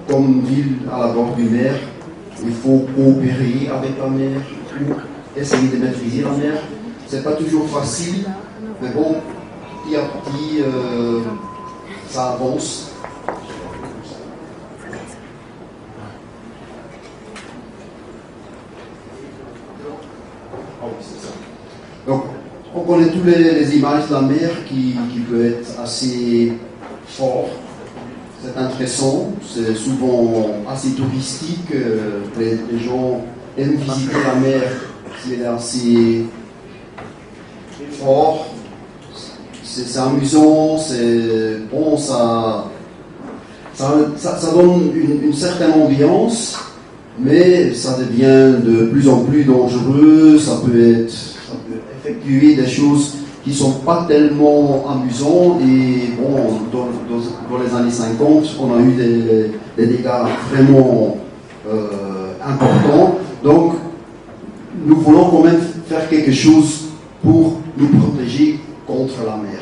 comme ville à la bord du mer, il faut coopérer avec la mer pour essayer de maîtriser la mer. C'est pas toujours facile, mais bon, petit à petit, ça avance. Donc, on connaît toutes les images de la mer qui peut être assez fort. C'est intéressant, c'est souvent assez touristique. Les gens aiment visiter la mer si elle est assez fort. C'est amusant, c'est bon, ça donne une certaine ambiance, mais ça devient de plus en plus dangereux. Ça peut effectuer des choses qui ne sont pas tellement amusantes. Et bon, dans les années 50, on a eu des dégâts vraiment importants. Donc, nous voulons quand même faire quelque chose pour nous protéger contre la mer.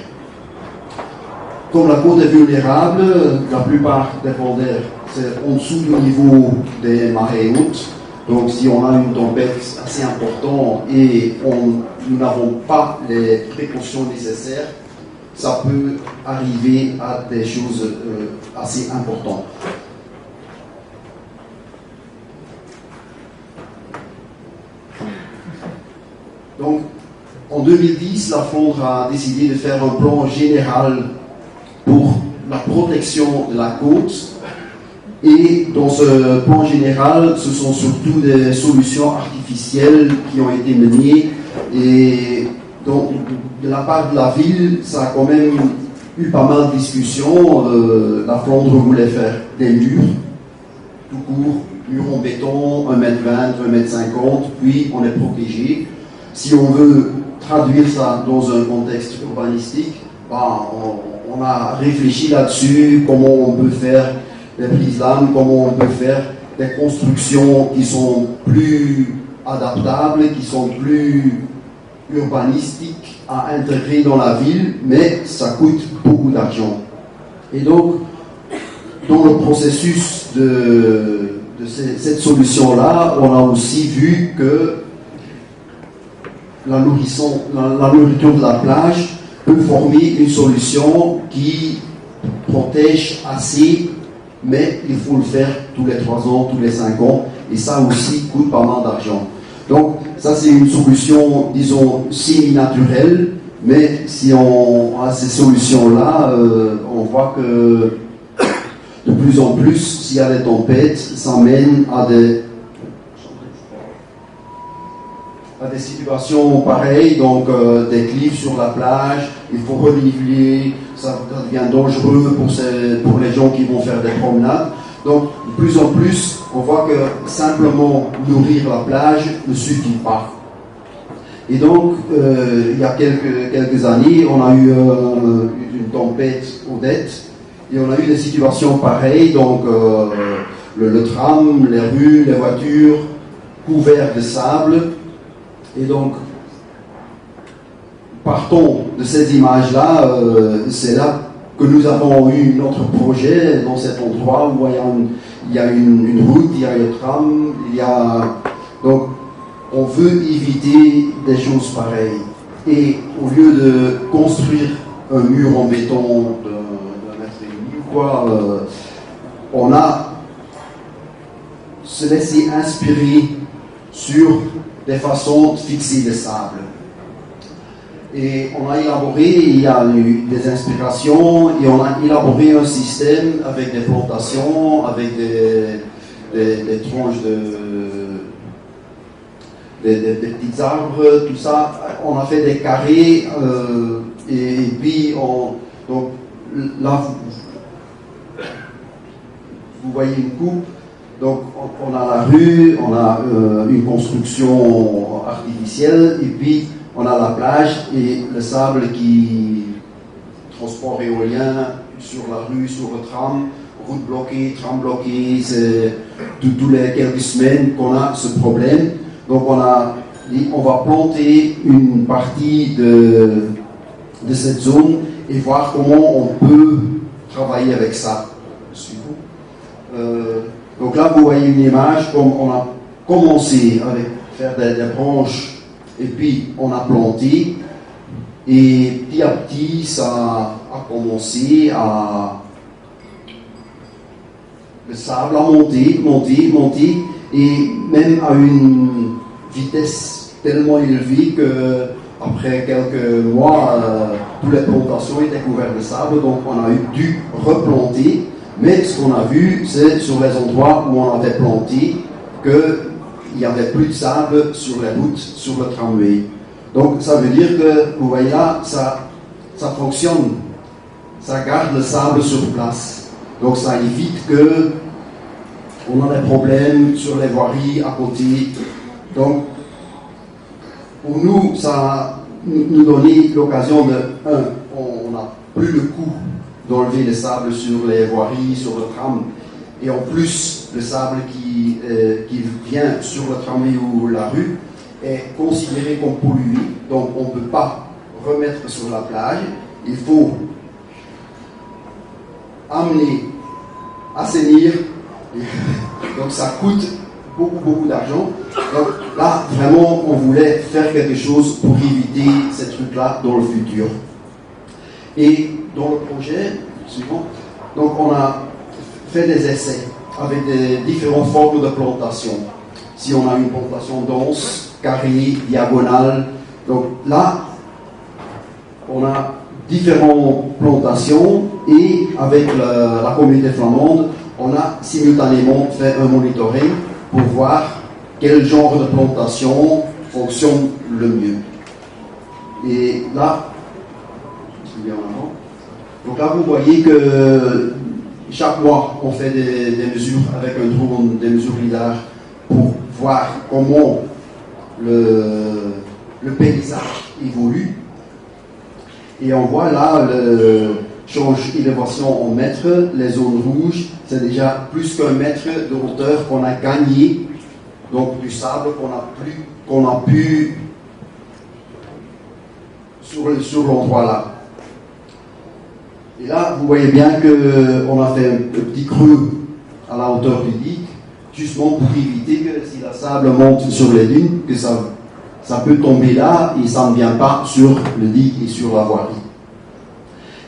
Comme la côte est vulnérable, la plupart des fonds d'air, c'est en dessous du niveau des marées hautes. Donc si on a une tempête assez importante et nous n'avons pas les précautions nécessaires, ça peut arriver à des choses assez importantes. Donc en 2010, la Flandre a décidé de faire un plan général pour la protection de la côte. Et dans ce plan général, ce sont surtout des solutions artificielles qui ont été menées. Et donc, de la part de la ville, ça a quand même eu pas mal de discussions. La Flandre voulait faire des murs, tout court, murs en béton, 1,20 m, 1,50 m, puis on est protégé. Si on veut traduire ça dans un contexte urbanistique, on a réfléchi là-dessus, comment on peut faire des prises d'âme, comment on peut faire des constructions qui sont plus adaptables, qui sont plus urbanistiques à intégrer dans la ville, mais ça coûte beaucoup d'argent. Et donc, dans le processus de cette solution-là, on a aussi vu que la nourriture de la plage peut former une solution qui protège assez, mais il faut le faire tous les 3 ans, tous les 5 ans, et ça aussi coûte pas mal d'argent. Donc ça c'est une solution, disons, semi-naturelle, mais si on a ces solutions-là, on voit que de plus en plus, s'il y a des tempêtes, ça mène à des situations pareilles, donc des cliffs sur la plage, il faut renifler, ça devient dangereux pour les gens qui vont faire des promenades. Donc, de plus en plus, on voit que simplement nourrir la plage ne suffit pas. Et donc, il y a quelques années, on a eu une tempête Odette, et on a eu des situations pareilles, donc le tram, les rues, les voitures, couverts de sable. Et donc, partons de ces images-là, c'est là que nous avons eu notre projet dans cet endroit où il y a une route, il y a un tram, donc on veut éviter des choses pareilles. Et au lieu de construire un mur en béton d'un mètre et demi ou quoi, on a se laissé inspirer sur des façons de fixer le sable. Et on a élaboré, il y a eu des inspirations, et on a élaboré un système avec des plantations, avec des tronches des petits arbres, tout ça. On a fait des carrés, et puis donc là, vous voyez une coupe. Donc on a la rue, on a une construction artificielle, et puis on a la plage et le sable qui transport éolien sur la rue, sur le tram, route bloquée, tram bloqué, c'est tous les quelques semaines qu'on a ce problème. Donc on va planter une partie de cette zone et voir comment on peut travailler avec ça. Donc là, vous voyez une image comme on a commencé avec faire des branches et puis on a planté. Et petit à petit, ça a commencé à... Le sable a monté, et même à une vitesse tellement élevée que après quelques mois, toutes les plantations étaient couvertes de sable, donc on a dû replanter. Mais ce qu'on a vu, c'est sur les endroits où on avait planté qu'il n'y avait plus de sable sur les routes, sur le tramway. Donc ça veut dire que, vous voyez là, ça fonctionne, ça garde le sable sur place. Donc ça évite que on a des problèmes sur les voiries à côté. Donc pour nous, ça nous donnait l'occasion de, on n'a plus le coût d'enlever le sable sur les voiries, sur le tram, et en plus le sable qui vient sur le tramway ou la rue est considéré comme pollué, donc on ne peut pas remettre sur la plage. Il faut amener, assainir, donc ça coûte beaucoup d'argent. Donc là, vraiment, on voulait faire quelque chose pour éviter ces trucs-là dans le futur. Et dans le projet suivant, donc on a fait des essais avec des différentes formes de plantation. Si on a une plantation dense, carrée, diagonale, donc là, on a différentes plantations et avec la communauté flamande, on a simultanément fait un monitoring pour voir quel genre de plantation fonctionne le mieux. Et là, donc là vous voyez que chaque mois on fait des mesures avec un drone, des mesures lidar pour voir comment le paysage évolue. Et on voit là le change d'élévation en mètres, les zones rouges, c'est déjà plus qu'un mètre de hauteur qu'on a gagné, donc du sable qu'on a pu sur l'endroit là. Et là, vous voyez bien qu'on a fait un petit creux à la hauteur du digue, justement pour éviter que si la sable monte sur les dunes, que ça peut tomber là et ça ne vient pas sur le digue et sur la voirie.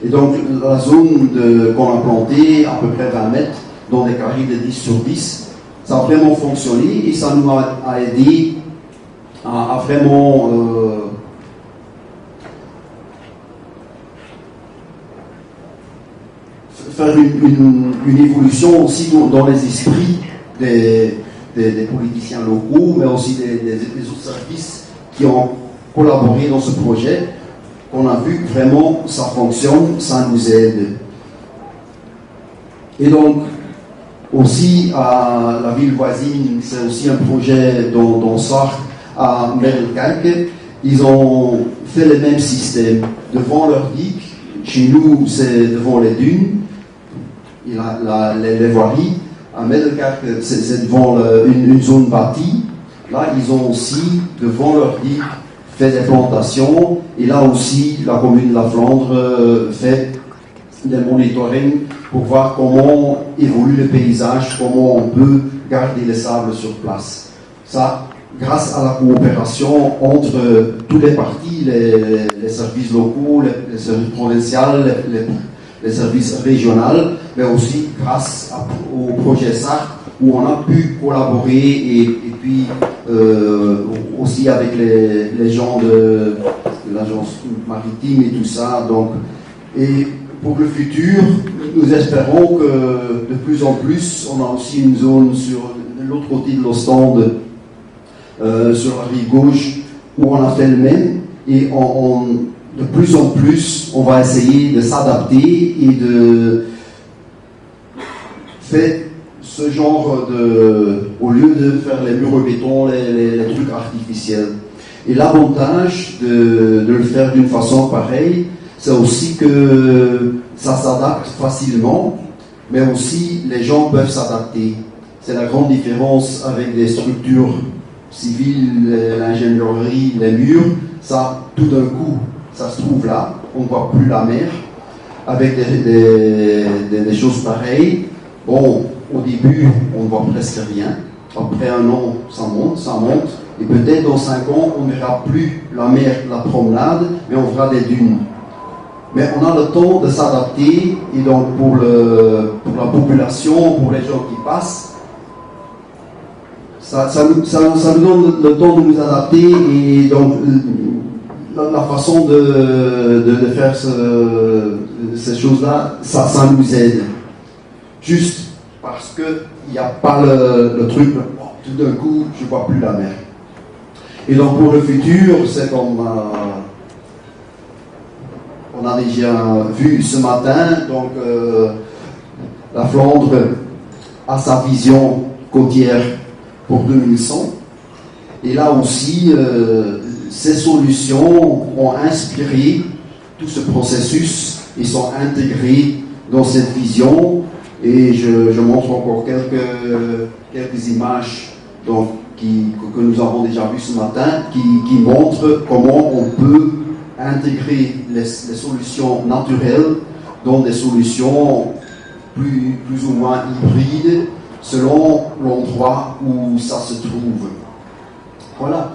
Et donc la zone qu'on a plantée, à peu près 20 mètres, dans des carrés de 10 sur 10, ça a vraiment fonctionné et ça nous a aidé à vraiment faire une évolution aussi dans les esprits des politiciens locaux, mais aussi des autres services qui ont collaboré dans ce projet. On a vu que vraiment ça fonctionne, ça nous aide. Et donc, aussi à la ville voisine, c'est aussi un projet dans Sark, à Merelkerke, ils ont fait le même système. Devant leur digue, chez nous c'est devant les dunes, et les voiries. À Merelkerke, c'est devant une zone bâtie. Là, ils ont aussi, devant leur digue, fait des plantations, et là aussi la commune de la Flandre fait des monitorings pour voir comment évolue le paysage, comment on peut garder les sables sur place. Ça, grâce à la coopération entre tous les partis, les services locaux, les services provinciaux, les services régionaux, mais aussi grâce au projet SARC, où on a pu collaborer et puis aussi avec les gens de l'agence maritime et tout ça. Donc, et pour le futur, nous espérons que de plus en plus, on a aussi une zone sur l'autre côté de l'Ostende, sur la rive gauche, où on a fait le même, et de plus en plus, on va essayer de s'adapter et de faire ce genre au lieu de faire les murs en béton, les trucs artificiels. Et l'avantage de le faire d'une façon pareille, c'est aussi que ça s'adapte facilement, mais aussi les gens peuvent s'adapter. C'est la grande différence avec des structures civiles, l'ingénierie, les murs. Ça, tout d'un coup, ça se trouve là, on ne voit plus la mer. Avec des choses pareilles, bon, au début, on ne voit presque rien. Après un an, ça monte. Et peut-être dans 5 ans, on ne verra plus la mer, la promenade, mais on verra des dunes. Mais on a le temps de s'adapter, et donc pour la population, pour les gens qui passent, ça nous donne le temps de nous adapter, et donc la façon de faire ces choses-là, ça nous aide. Juste parce qu'il n'y a pas le truc, tout d'un coup, je ne vois plus la mer. Et donc pour le futur, c'est comme on a déjà vu ce matin, donc la Flandre a sa vision côtière pour 2100. Et là aussi, ces solutions ont inspiré tout ce processus et sont intégrées dans cette vision. Et je montre encore quelques images donc, que nous avons déjà vues ce matin, qui montrent comment on peut intégrer les solutions naturelles dans des solutions plus ou moins hybrides selon l'endroit où ça se trouve. Voilà.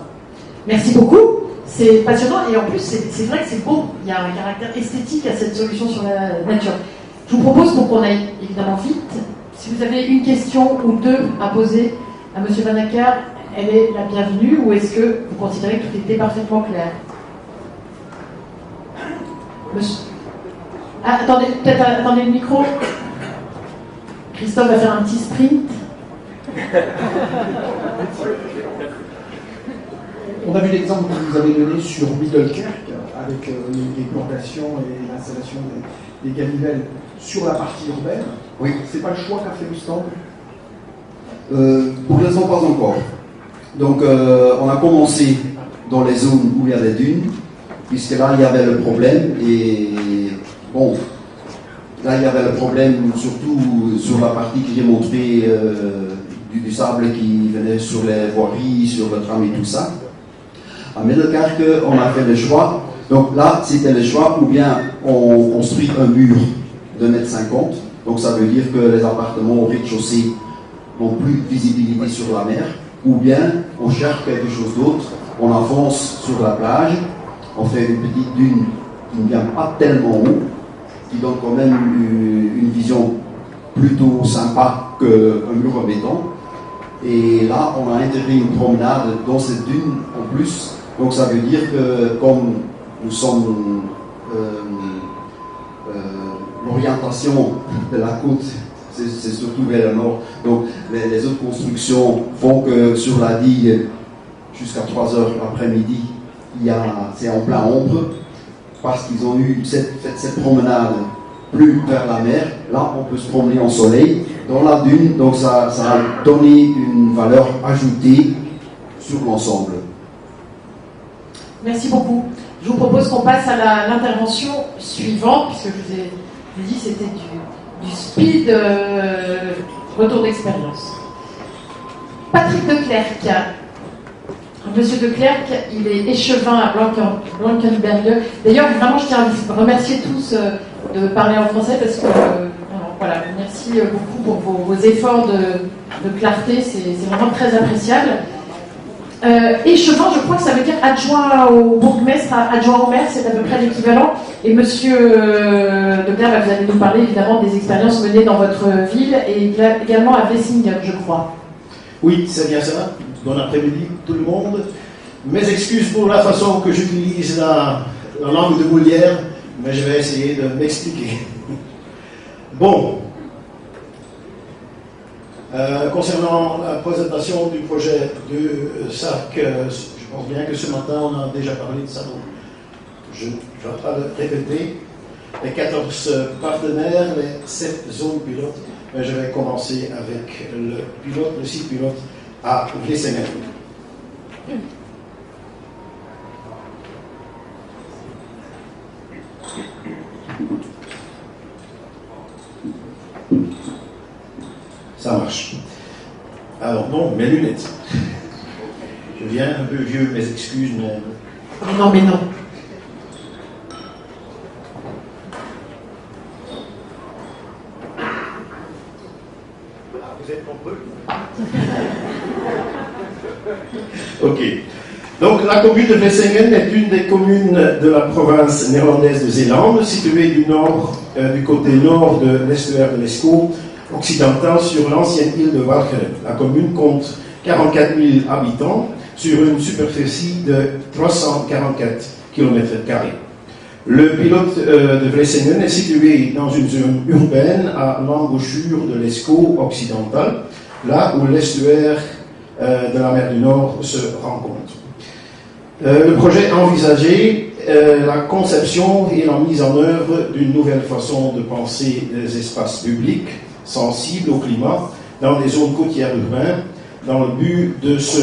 Merci beaucoup. C'est passionnant et en plus c'est vrai que c'est beau. Il y a un caractère esthétique à cette solution sur la nature. Je vous propose pour qu'on aille évidemment vite. Si vous avez une question ou deux à poser à M. Vanacker, elle est la bienvenue, ou est-ce que vous considérez que tout était parfaitement clair? Monsieur... Ah, attendez le micro. Christophe va faire un petit sprint. On a vu l'exemple que vous avez donné sur Middelkerk, avec les plantations et l'installation des ganivelles sur la partie urbaine. Oui. C'est pas le choix qu'a fait Mustang? Pour l'instant, pas encore. Donc, on a commencé dans les zones où il y a des dunes, puisque là, il y avait le problème. Et bon, là, il y avait le problème surtout sur la partie que j'ai montrée du sable qui venait sur les voiries, sur le tram et tout ça. À Middelkerk, on a fait le choix. Donc là, c'était le choix, ou bien on construit un mur de 1,50 m. Donc ça veut dire que les appartements au rez-de-chaussée n'ont plus de visibilité sur la mer. Ou bien on cherche quelque chose d'autre, on avance sur la plage, on fait une petite dune qui ne vient pas tellement haut, qui donne quand même une vision plutôt sympa qu'un mur en béton. Et là, on a intégré une promenade dans cette dune en plus. Donc ça veut dire que comme nous sommes l'orientation de la côte, c'est surtout vers le nord. Donc les autres constructions font que sur la digue, jusqu'à 3 heures l'après-midi, c'est en plein ombre, parce qu'ils ont eu cette promenade plus vers la mer. Là, on peut se promener en soleil dans la dune, donc ça a donné une valeur ajoutée sur l'ensemble. Merci beaucoup. Je vous propose qu'on passe à l'intervention suivante, puisque je vous ai dit c'était du speed retour d'expérience. Patrick De Clercq. Monsieur De Clercq, il est échevin à Blankenberge. D'ailleurs, vraiment, je tiens à vous remercier tous de parler en français parce que, voilà, merci beaucoup pour vos efforts de clarté, c'est vraiment très appréciable. Échevin, je crois que ça veut dire adjoint au bourgmestre, adjoint au maire, c'est à peu près l'équivalent. Et monsieur De Clercq, vous allez nous parler évidemment des expériences menées dans votre ville et également à Vlissingen, je crois. Oui, c'est bien ça. Bon après-midi tout le monde. Mes excuses pour la façon que j'utilise la langue de Molière, mais je vais essayer de m'expliquer. Bon. Concernant la présentation du projet de SAC, je pense bien que ce matin on a déjà parlé de ça, donc je ne vais pas le répéter. Les 14 partenaires, les 7 zones pilotes, mais je vais commencer avec le site pilote à Vlissingen. Ça marche. Alors non, mes lunettes. Je viens un peu vieux, mes excuses, mais... Mais non. fait qu'on peut. Ok. Donc la commune de Vlissingen est une des communes de la province néerlandaise de Zeeland, située du côté nord de l'estuaire de l'Escaut occidental sur l'ancienne île de Walcheren. La commune compte 44 000 habitants sur une superficie de 344 km². Le pilote de Vlissingen est situé dans une zone urbaine à l'embouchure de l'Escaut occidental, là où l'estuaire de la mer du Nord se rencontre. Le projet envisageait la conception et la mise en œuvre d'une nouvelle façon de penser des espaces publics sensibles au climat dans des zones côtières urbaines, dans le but de se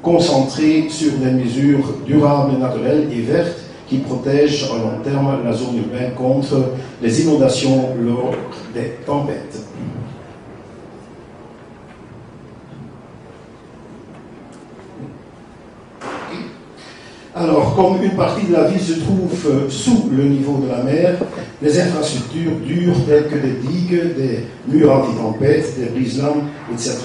concentrer sur des mesures durables, naturelles et vertes qui protègent à long terme la zone urbaine contre les inondations lors des tempêtes. Alors, comme une partie de la ville se trouve sous le niveau de la mer, des infrastructures dures telles que des digues, des murs anti-tempêtes, des brise-lames, etc.,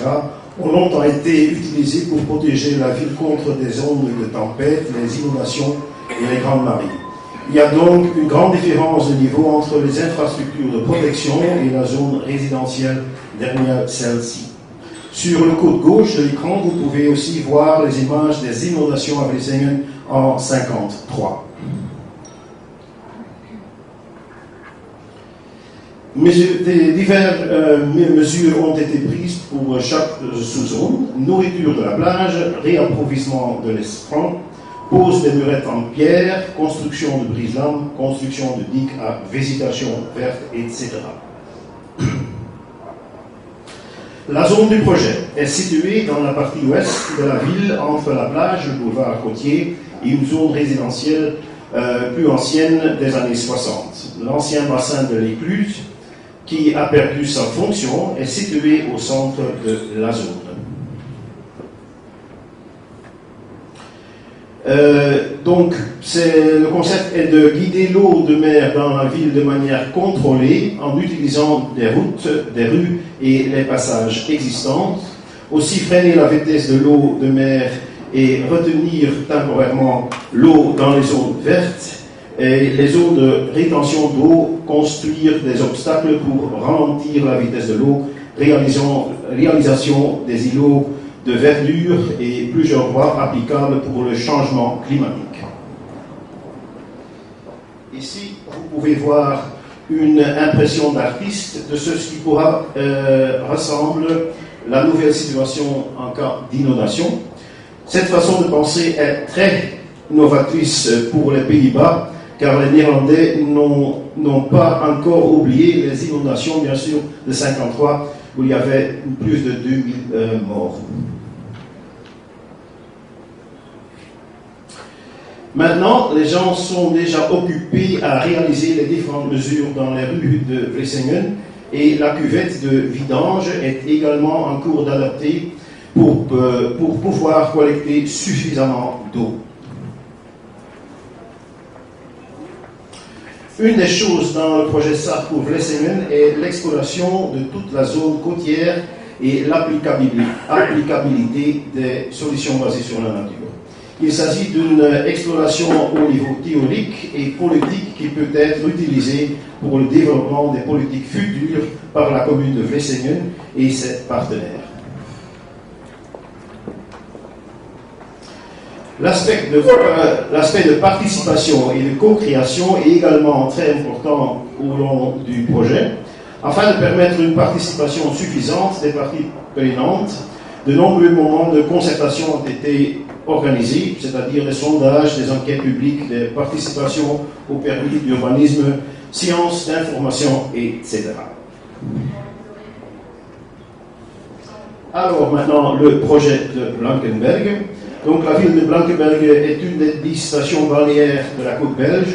ont longtemps été utilisées pour protéger la ville contre des ondes de tempête, les inondations et les grandes marées. Il y a donc une grande différence de niveau entre les infrastructures de protection et la zone résidentielle derrière celle-ci. Sur le côté gauche de l'écran, vous pouvez aussi voir les images des inondations à Vlissingen en 1953. Diverses mesures ont été prises pour chaque sous-zone: nourriture de la plage, réapprovisionnement de l'estran, pose des murettes en pierre, construction de brise-lames, construction de digues à végétation verte, etc. La zone du projet est située dans la partie ouest de la ville, entre la plage, le boulevard côtier, et une zone résidentielle plus ancienne des années 60. L'ancien bassin de l'Écluse, qui a perdu sa fonction, est situé au centre de la zone. Donc, le concept est de guider l'eau de mer dans la ville de manière contrôlée en utilisant des routes, des rues et les passages existants. Aussi freiner la vitesse de l'eau de mer et retenir temporairement l'eau dans les zones vertes. Et les zones de rétention d'eau, construire des obstacles pour ralentir la vitesse de l'eau, réalisation des îlots de verdure et plusieurs voies applicables pour le changement climatique. Ici, vous pouvez voir une impression d'artiste de ce qui pourra ressembler la nouvelle situation en cas d'inondation. Cette façon de penser est très novatrice pour les Pays-Bas, car les Néerlandais n'ont pas encore oublié les inondations, bien sûr, de 1953, où il y avait plus de 2000 morts. Maintenant, les gens sont déjà occupés à réaliser les différentes mesures dans les rues de Vlissingen et la cuvette de vidange est également en cours d'adapter pour pouvoir collecter suffisamment d'eau. Une des choses dans le projet SART pour Vlissingen est l'exploration de toute la zone côtière et l'applicabilité des solutions basées sur la nature. Il s'agit d'une exploration au niveau théorique et politique qui peut être utilisée pour le développement des politiques futures par la commune de Vlissingen et ses partenaires. L'aspect de participation et de co-création est également très important au long du projet. Afin de permettre une participation suffisante des parties prenantes, de nombreux moments de concertation ont été organisés, c'est-à-dire des sondages, des enquêtes publiques, des participations au permis d'urbanisme, sciences d'information, etc. Alors maintenant, le projet de Blankenberg. Donc la ville de Blankenberg est une des 10 stations balnéaires de la côte belge,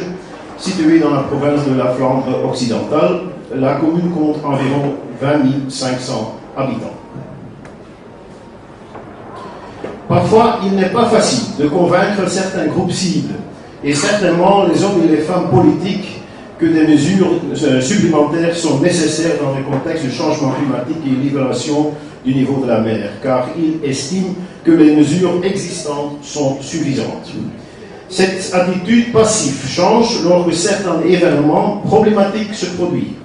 située dans la province de la Flandre occidentale. La commune compte environ 20 500 habitants. Parfois, il n'est pas facile de convaincre certains groupes cibles, et certainement les hommes et les femmes politiques, que des mesures supplémentaires sont nécessaires dans le contexte du changement climatique et l'évaluation du niveau de la mer, car il estime que les mesures existantes sont suffisantes. Cette attitude passive change lors que certains événements problématiques se produisent.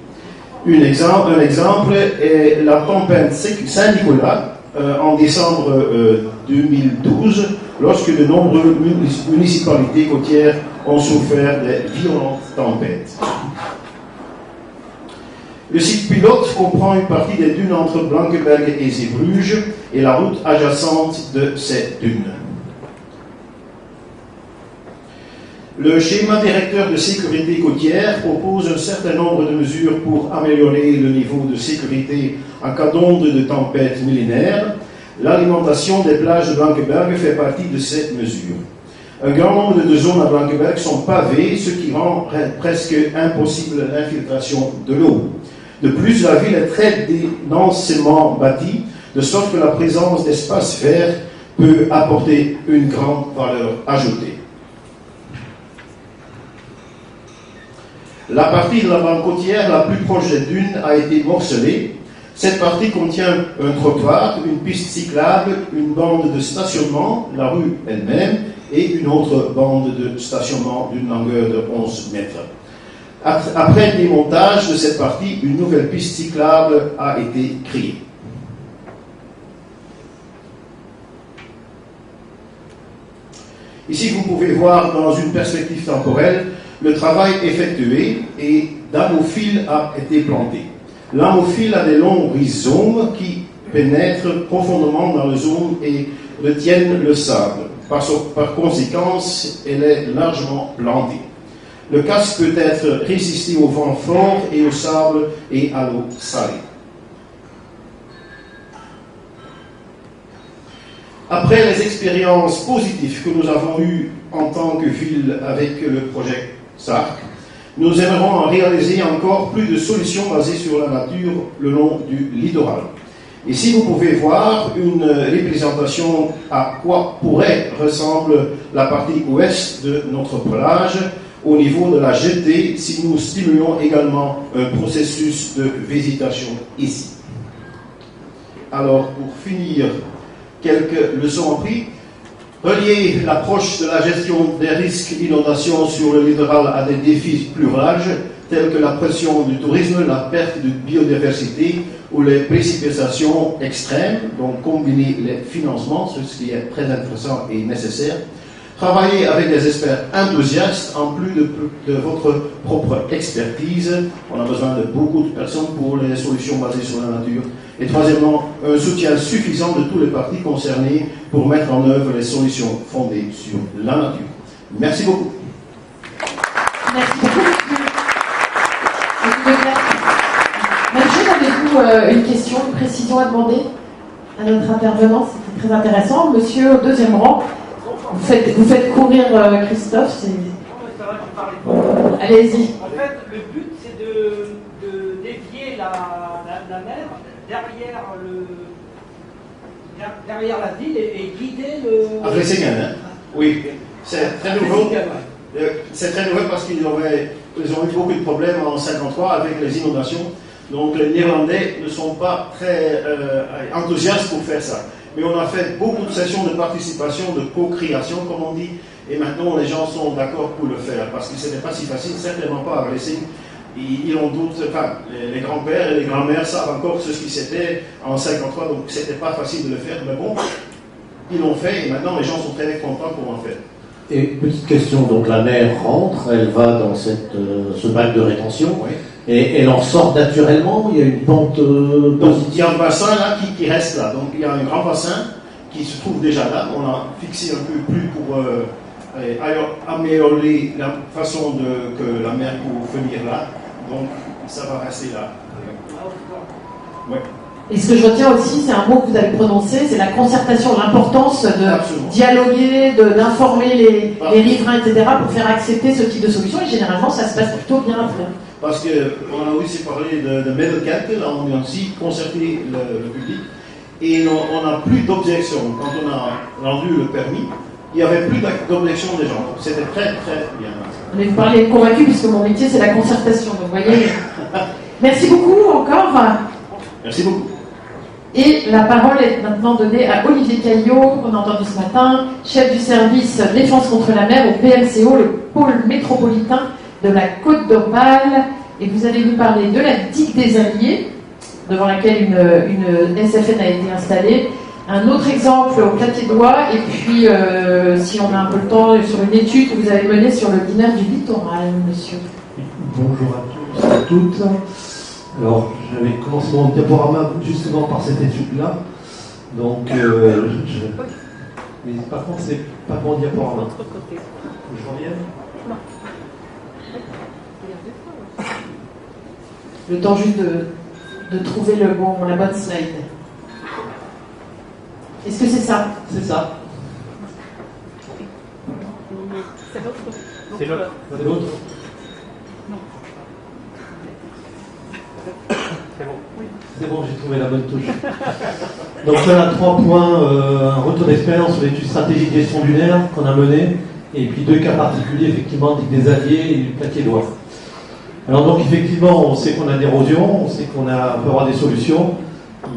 Un exemple est la tempête Saint-Nicolas en décembre 2012, lorsque de nombreuses municipalités côtières ont souffert de violentes tempêtes. Le site pilote comprend une partie des dunes entre Blankenberge et Zeebrugge et la route adjacente de ces dunes. Le schéma directeur de sécurité côtière propose un certain nombre de mesures pour améliorer le niveau de sécurité en cas d'onde de tempête millénaire. L'alimentation des plages de Blankenberge fait partie de cette mesure. Un grand nombre de zones à Blankenberge sont pavées, ce qui rend presque impossible l'infiltration de l'eau. De plus, la ville est très densément bâtie, de sorte que la présence d'espaces verts peut apporter une grande valeur ajoutée. La partie de la bande côtière la plus proche des dunes a été morcelée. Cette partie contient un trottoir, une piste cyclable, une bande de stationnement, la rue elle-même, et une autre bande de stationnement d'une longueur de 11 mètres. Après le démontage de cette partie, une nouvelle piste cyclable a été créée. Ici, vous pouvez voir dans une perspective temporelle le travail effectué et l'amophile a été planté. L'amophile a des longs rhizomes qui pénètrent profondément dans le zone et retiennent le sable. Par conséquent, elle est largement plantée. Le casque peut être résisté au vent fort et au sable et à l'eau salée. Après les expériences positives que nous avons eues en tant que ville avec le projet SARC, nous aimerons réaliser encore plus de solutions basées sur la nature le long du littoral. Ici, vous pouvez voir une représentation à quoi pourrait ressembler la partie ouest de notre plage au niveau de la jetée si nous stimulions également un processus de végétation ici. Alors, pour finir, quelques leçons apprises. Relier l'approche de la gestion des risques d'inondation sur le littoral à des défis plus larges, tels que la pression du tourisme, la perte de biodiversité ou les précipitations extrêmes, donc combiner les financements, ce qui est très intéressant et nécessaire. Travailler avec des experts enthousiastes, en plus de votre propre expertise. On a besoin de beaucoup de personnes pour les solutions basées sur la nature. Et troisièmement, un soutien suffisant de tous les parties concernées pour mettre en œuvre les solutions fondées sur la nature. Merci beaucoup. Merci beaucoup. Même chose, avez-vous une question, une précision à demander à notre intervenant? C'était très intéressant. Monsieur au deuxième rang, vous faites courir Christophe. Allez-y. En fait, le but, c'est de dévier la mer derrière la ville et guider le... Après Ségan, hein? Oui. C'est très nouveau. C'est très nouveau parce qu'ils ont eu beaucoup de problèmes en 1953 avec les inondations. Donc les Néerlandais ne sont pas très enthousiastes pour faire ça. Mais on a fait beaucoup de sessions de participation, de co-création, comme on dit. Et maintenant, les gens sont d'accord pour le faire parce que ce n'est pas si facile, certainement pas à Racing. Ils ont doute, enfin, les grands-pères et les grands-mères savent encore ce qui c'était en 1953, donc c'était pas facile de le faire, mais bon, ils l'ont fait et maintenant les gens sont très contents pour en faire. Et petite question, donc la mer rentre, elle va dans ce bac de rétention, Oui. Et elle en sort naturellement, il y a une pente Donc il y a un bassin là qui reste là, donc il y a un grand bassin qui se trouve déjà là, on a fixé un peu plus pour améliorer la façon que la mer peut venir là. Donc, ça va rester là. Ouais. Et ce que je retiens aussi, c'est un mot que vous avez prononcé, c'est la concertation, l'importance de Absolument. dialoguer, d'informer les riverains, etc., pour faire accepter ce type de solution. Et généralement, ça se passe plutôt bien après. Parce qu'on a aussi parlé de Middelkerke, là on a aussi concerté le public, et on n'a plus d'objections. Quand on a rendu le permis, il n'y avait plus d'objections des gens. C'était très, très bien. Mais vous parlez convaincu, puisque mon métier, c'est la concertation. Donc, vous voyez. Merci beaucoup encore. Merci beaucoup. Et la parole est maintenant donnée à Olivier Caillot, qu'on a entendu ce matin, chef du service défense contre la mer au PMCO, le pôle métropolitain de la Côte d'Opale. Et vous allez nous parler de la digue des Alliés, devant laquelle une SFN a été installée. Un autre exemple au Platédois, et puis, si on a un peu le temps, sur une étude que vous avez menée sur le binaire du littoral, monsieur. Bonjour à tous et à toutes. Alors, j'avais commencé mon diaporama justement par cette étude-là. Donc, mais par contre, c'est pas mon diaporama. Je reviens. Le temps juste de trouver la bonne slide. Est-ce que c'est ça? C'est ça. C'est l'autre. C'est l'autre. C'est bon, j'ai trouvé la bonne touche. Donc voilà, 3 points, un retour d'expérience sur l'étude stratégique de gestion dunaire qu'on a menée, et puis 2 cas particuliers, effectivement, des Alliés et du Platédois. Alors donc effectivement, on sait qu'on a de l'érosion, on sait qu'on peut avoir des solutions,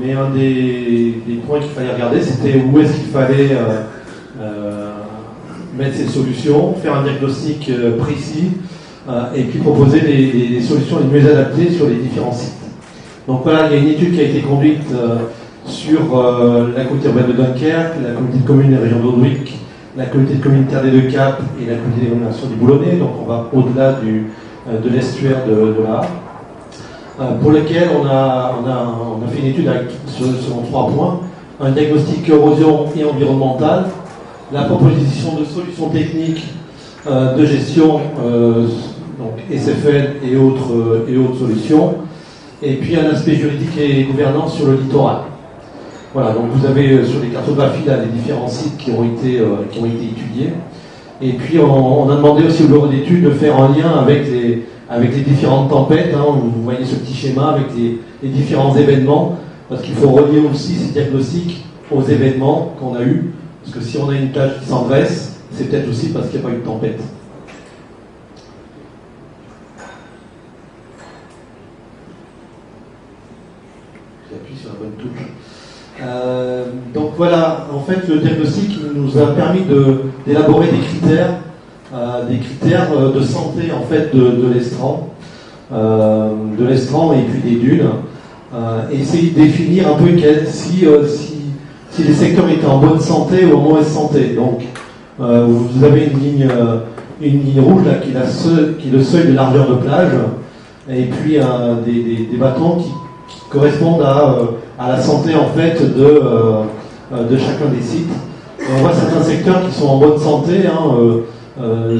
mais un des points qu'il fallait regarder, c'était où est-ce qu'il fallait mettre ces solutions, faire un diagnostic précis, et puis proposer des solutions les mieux adaptées sur les différents sites. Donc voilà, il y a une étude qui a été conduite sur la communauté urbaine de Dunkerque, la communauté de communes des régions d'Audouic, la communauté de communes Terre des Deux Caps et la communauté d'agglomération du Boulonnais. Donc on va au-delà de l'estuaire de l'A, pour lequel on a fait une étude selon 3 points. Un diagnostic érosion et environnemental, la proposition de solutions techniques de gestion, donc SFL et autres solutions, et puis un aspect juridique et gouvernance sur le littoral. Voilà, donc vous avez sur les cartographies là les différents sites qui ont été étudiés. Et puis on a demandé aussi au bureau d'études de faire un lien avec les différentes tempêtes. Vous voyez ce petit schéma avec les différents événements, parce qu'il faut relier aussi ces diagnostics aux événements qu'on a eus. Parce que si on a une plage qui s'engraisse, c'est peut-être aussi parce qu'il n'y a pas eu de tempête. J'appuie sur la bonne touche. Donc voilà, en fait, le diagnostic nous a permis d'élaborer des critères de santé en fait de l'estran et puis des dunes, et essayer de définir un peu si les secteurs étaient en bonne santé ou en mauvaise santé. Donc vous avez une ligne rouge là qui est le seuil de largeur de plage, et puis des bâtons qui correspondent à la santé en fait de chacun des sites. Et on voit certains secteurs qui sont en bonne santé,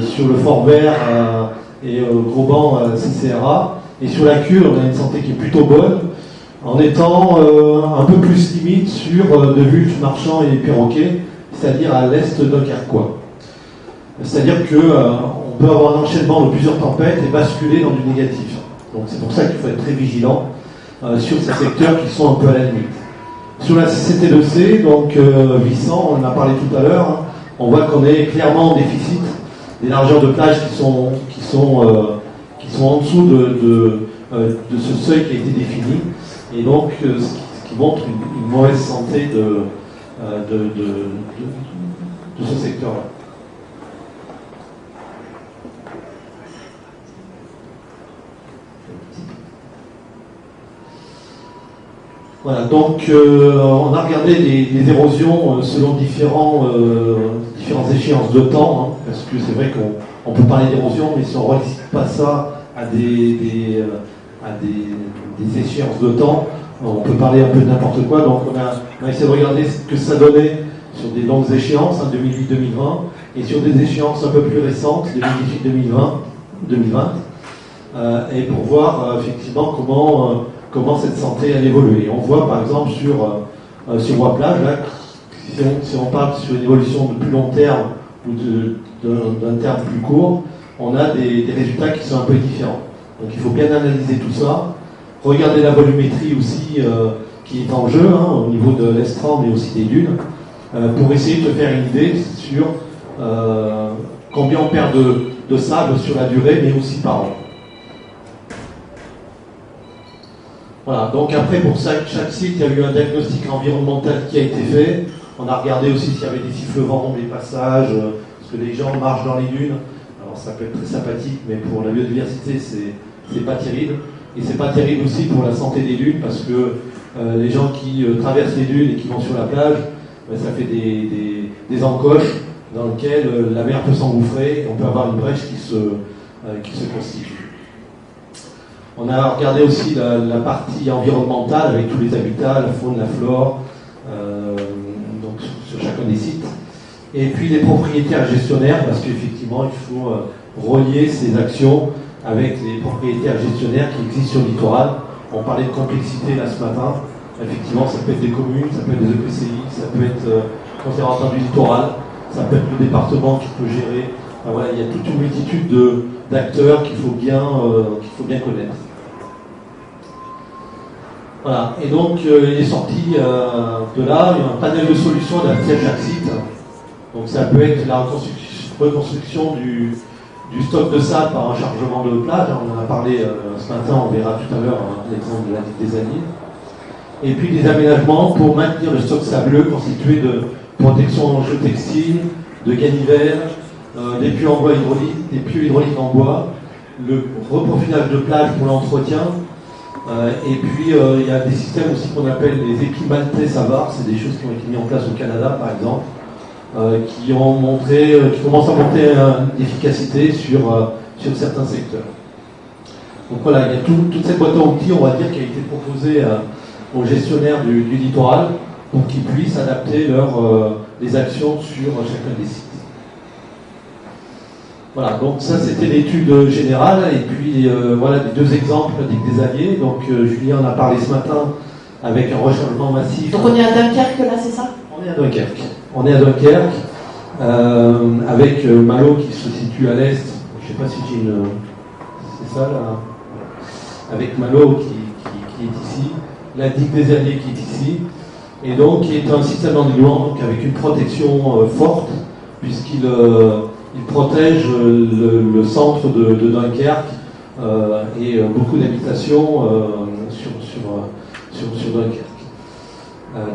sur le Fort Vert et Gros-Ban CCRA, et sur la Cure on a une santé qui est plutôt bonne, en étant un peu plus limite sur de Vulge, Marchand et Perroquet, c'est-à-dire à l'est dunkerquois. C'est-à-dire qu'on peut avoir un enchaînement de plusieurs tempêtes et basculer dans du négatif. Donc c'est pour ça qu'il faut être très vigilant sur ces secteurs qui sont un peu à la limite. Sur la CCT2C, donc Vissant, on en a parlé tout à l'heure, on voit qu'on est clairement en déficit, des largeurs de plage qui sont en dessous de ce seuil qui a été défini, et donc ce qui montre une mauvaise santé de ce secteur-là. Voilà, donc on a regardé les érosions selon différentes échéances de temps, parce que c'est vrai qu'on peut parler d'érosion, mais si on ne relie pas ça à des échéances de temps, on peut parler un peu de n'importe quoi. Donc on a essayé de regarder ce que ça donnait sur des longues échéances, 2008-2020, et sur des échéances un peu plus récentes, 2018-2020, et pour voir effectivement comment cette santé a évolué. On voit par exemple sur Voie-Plage, là, si on parle sur une évolution de plus long terme ou d'un terme plus court, on a des résultats qui sont un peu différents. Donc il faut bien analyser tout ça, regarder la volumétrie aussi qui est en jeu au niveau de l'estran mais aussi des dunes, pour essayer de se faire une idée sur combien on perd de sable sur la durée mais aussi par an. Voilà, donc après pour chaque site, il y a eu un diagnostic environnemental qui a été fait. On a regardé aussi s'il y avait des sifflements dans les passages, parce que les gens marchent dans les dunes. Alors ça peut être très sympathique, mais pour la biodiversité, c'est pas terrible. Et c'est pas terrible aussi pour la santé des dunes, parce que les gens qui traversent les dunes et qui vont sur la plage, ça fait des encoches dans lesquelles la mer peut s'engouffrer, et on peut avoir une brèche qui se constitue. On a regardé aussi la partie environnementale avec tous les habitats, la faune, la flore, donc sur chacun des sites. Et puis les propriétaires gestionnaires, parce qu'effectivement il faut relier ces actions avec les propriétaires gestionnaires qui existent sur le littoral. On parlait de complexité là ce matin. Effectivement, ça peut être des communes, ça peut être des EPCI, ça peut être conservateur du littoral, ça peut être le département qui peut gérer. Enfin, voilà, il y a toute une multitude d'acteurs qu'il faut bien connaître. Voilà, et donc il est sorti de là, il y a un panel de solutions adaptées à chaque site. Donc ça peut être la reconstruction du stock de sable par un chargement de plage. On en a parlé ce matin, on verra tout à l'heure l'exemple de la digue des Alliés. Et puis des aménagements pour maintenir le stock sableux constitué de protection en jeux textiles, de ganivelles, des puits en bois hydrauliques, des puits hydrauliques en bois, le reprofilage de plage pour l'entretien, et puis il y a des systèmes aussi qu'on appelle les épis maltais savares, c'est des choses qui ont été mises en place au Canada par exemple, qui commencent à montrer l'efficacité sur certains secteurs. Donc voilà, il y a toute cette boîte à outils, on va dire, qui a été proposée aux gestionnaires du littoral pour qu'ils puissent adapter les actions sur chacun des sites. Voilà, donc ça c'était l'étude générale, et puis voilà les deux exemples des Alliés. Donc Julien en a parlé ce matin avec un rechargement massif. Donc on est à Dunkerque là, c'est ça? On est à Dunkerque. On est à Dunkerque avec Malo qui se situe à l'est. Je ne sais pas si j'ai une. C'est ça là. Avec Malo qui est ici, la digue des Alliés qui est ici, et donc qui est un système d'endiguement avec une protection forte, puisqu'il protège le centre de Dunkerque et beaucoup d'habitations sur Dunkerque.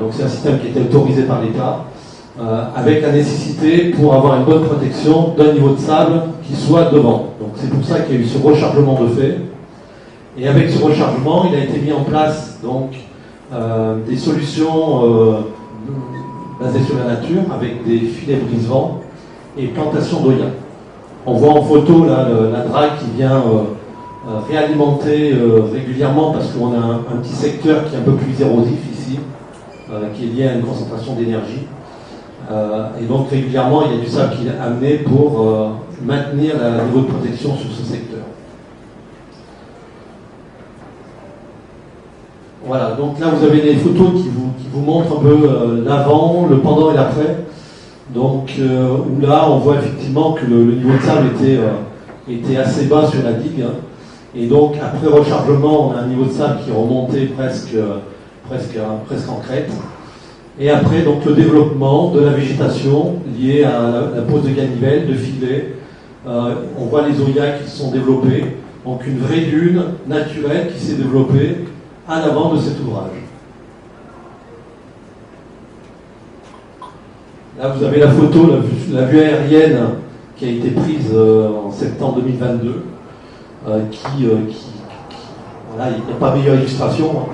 Donc c'est un système qui a été autorisé par l'État, avec la nécessité pour avoir une bonne protection d'un niveau de sable qui soit devant. Donc c'est pour ça qu'il y a eu ce rechargement de fait. Et avec ce rechargement, il a été mis en place donc des solutions basées sur la nature, avec des filets brise-vent et plantation d'Oya. On voit en photo là, la drague qui vient réalimenter régulièrement, parce qu'on a un petit secteur qui est un peu plus érosif ici, qui est lié à une concentration d'énergie. Et donc régulièrement, il y a du sable qui est amené pour maintenir le niveau de protection sur ce secteur. Voilà, donc là vous avez des photos qui vous montrent un peu l'avant, le pendant et l'après. Donc où là on voit effectivement que le niveau de sable était assez bas sur la digue. Hein. Et donc après rechargement, on a un niveau de sable qui est remonté presque en crête. Et après donc le développement de la végétation liée à la pose de ganivelles, de filets. On voit les oyas qui se sont développés. Donc une vraie dune naturelle qui s'est développée à l'avant de cet ouvrage. Là, vous avez la photo, la vue aérienne qui a été prise en septembre 2022, voilà, il n'y a pas meilleure illustration. Hein.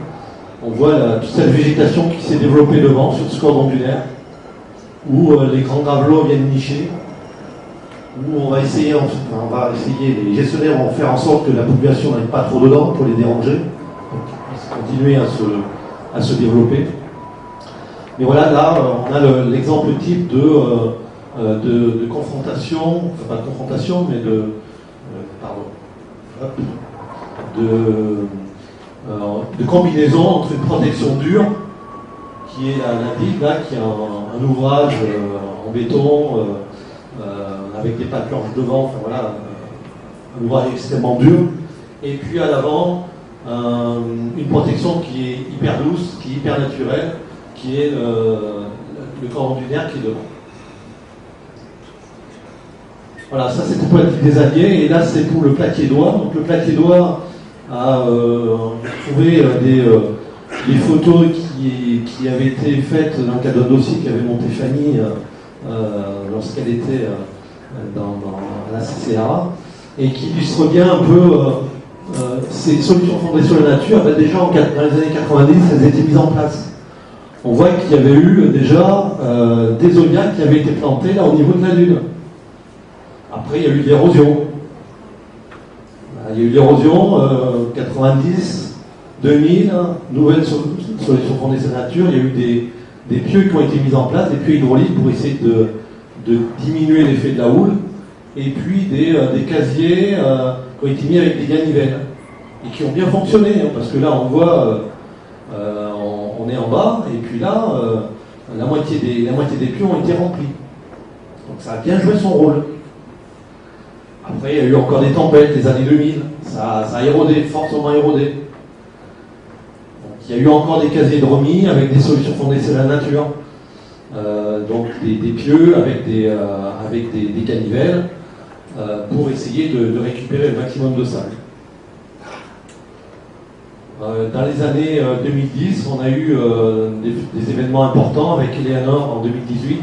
On voit toute cette végétation qui s'est développée devant, sur ce cordon dunaire, où les grands gravelots viennent nicher, où on va essayer, les gestionnaires vont faire en sorte que la population n'aille pas trop dedans pour les déranger, pour qu'ils puissent continuer à se développer. Mais voilà, là, on a l'exemple type de confrontation, enfin pas de confrontation, mais de combinaison entre une protection dure, qui est la digue, là, qui est un ouvrage en béton, avec des pales planches devant, enfin voilà, un ouvrage extrêmement dur, et puis à l'avant, une protection qui est hyper douce, qui est hyper naturelle, qui est le cordon dunaire qui est devant. Voilà, ça c'était pour la digue des Alliés, et là c'est pour le Plaquiédois. Donc le Plaquiédois, a trouvé des photos qui avaient été faites dans le cadre d'un dossier qu'avait monté Fanny lorsqu'elle était dans la CCRA, et qui illustre bien un peu ces solutions fondées sur la nature. Déjà dans les années 90, elles étaient mises en place. On voit qu'il y avait eu déjà des zodiacs qui avaient été plantés là au niveau de la Lune. Après, il y a eu de l'érosion. Il y a eu de l'érosion, 90, 2000, nouvelles solutions fondées sur la nature. Il y a eu des pieux qui ont été mis en place, des pieux hydrauliques pour essayer de diminuer l'effet de la houle. Et puis des casiers qui ont été mis avec des ganivelles. Et qui ont bien fonctionné, hein, parce que là, on voit, on est en bas, et puis là, la moitié des pieux ont été remplis. Donc ça a bien joué son rôle. Après, il y a eu encore des tempêtes, les années 2000, ça a érodé, fortement érodé. Donc, il y a eu encore des casiers de remis avec des solutions fondées sur la nature. Donc des pieux avec des canivelles pour essayer de récupérer le maximum de sable. Dans les années 2010, on a eu des événements importants avec Eleanor en 2018.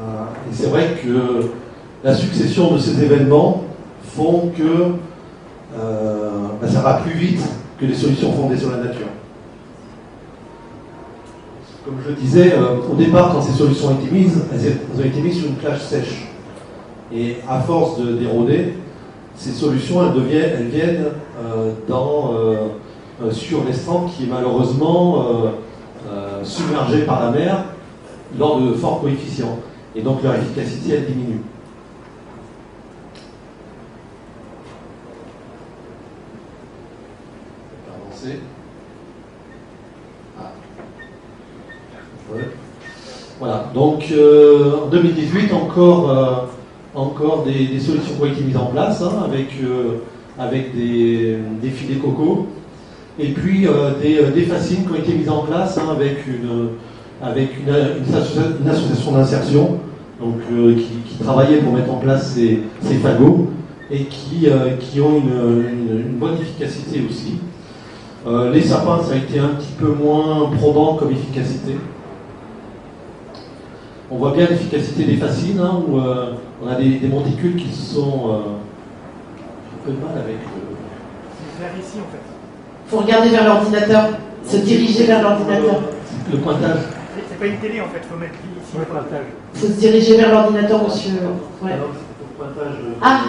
Et c'est vrai que la succession de ces événements font que ça va plus vite que les solutions fondées sur la nature. Comme je le disais, au départ, quand ces solutions ont été mises, elles ont été mises sur une plage sèche. Et à force d'éroder, ces solutions, elles viennent sur l'estran qui est malheureusement submergé par la mer lors de forts coefficients. Et donc leur efficacité, elle diminue. Avancer. Ouais. Voilà, donc en 2018, encore des solutions qui ont été mises en place, hein, avec des filets coco, et puis des fascines qui ont été mises en place, hein, avec une association d'insertion donc, qui travaillait pour mettre en place ces fagots, et qui ont une bonne efficacité aussi. Les sapins, ça a été un petit peu moins probant comme efficacité. On voit bien l'efficacité des fascines, hein, où on a des monticules qui sont un peu de mal avec C'est vers ici en fait. Il faut regarder vers l'ordinateur, se diriger vers l'ordinateur. le pointage. C'est pas une télé en fait, il faut mettre ici le pointage. Il faut se diriger vers l'ordinateur, monsieur. Ouais. Alors, c'est le pointage, Ah,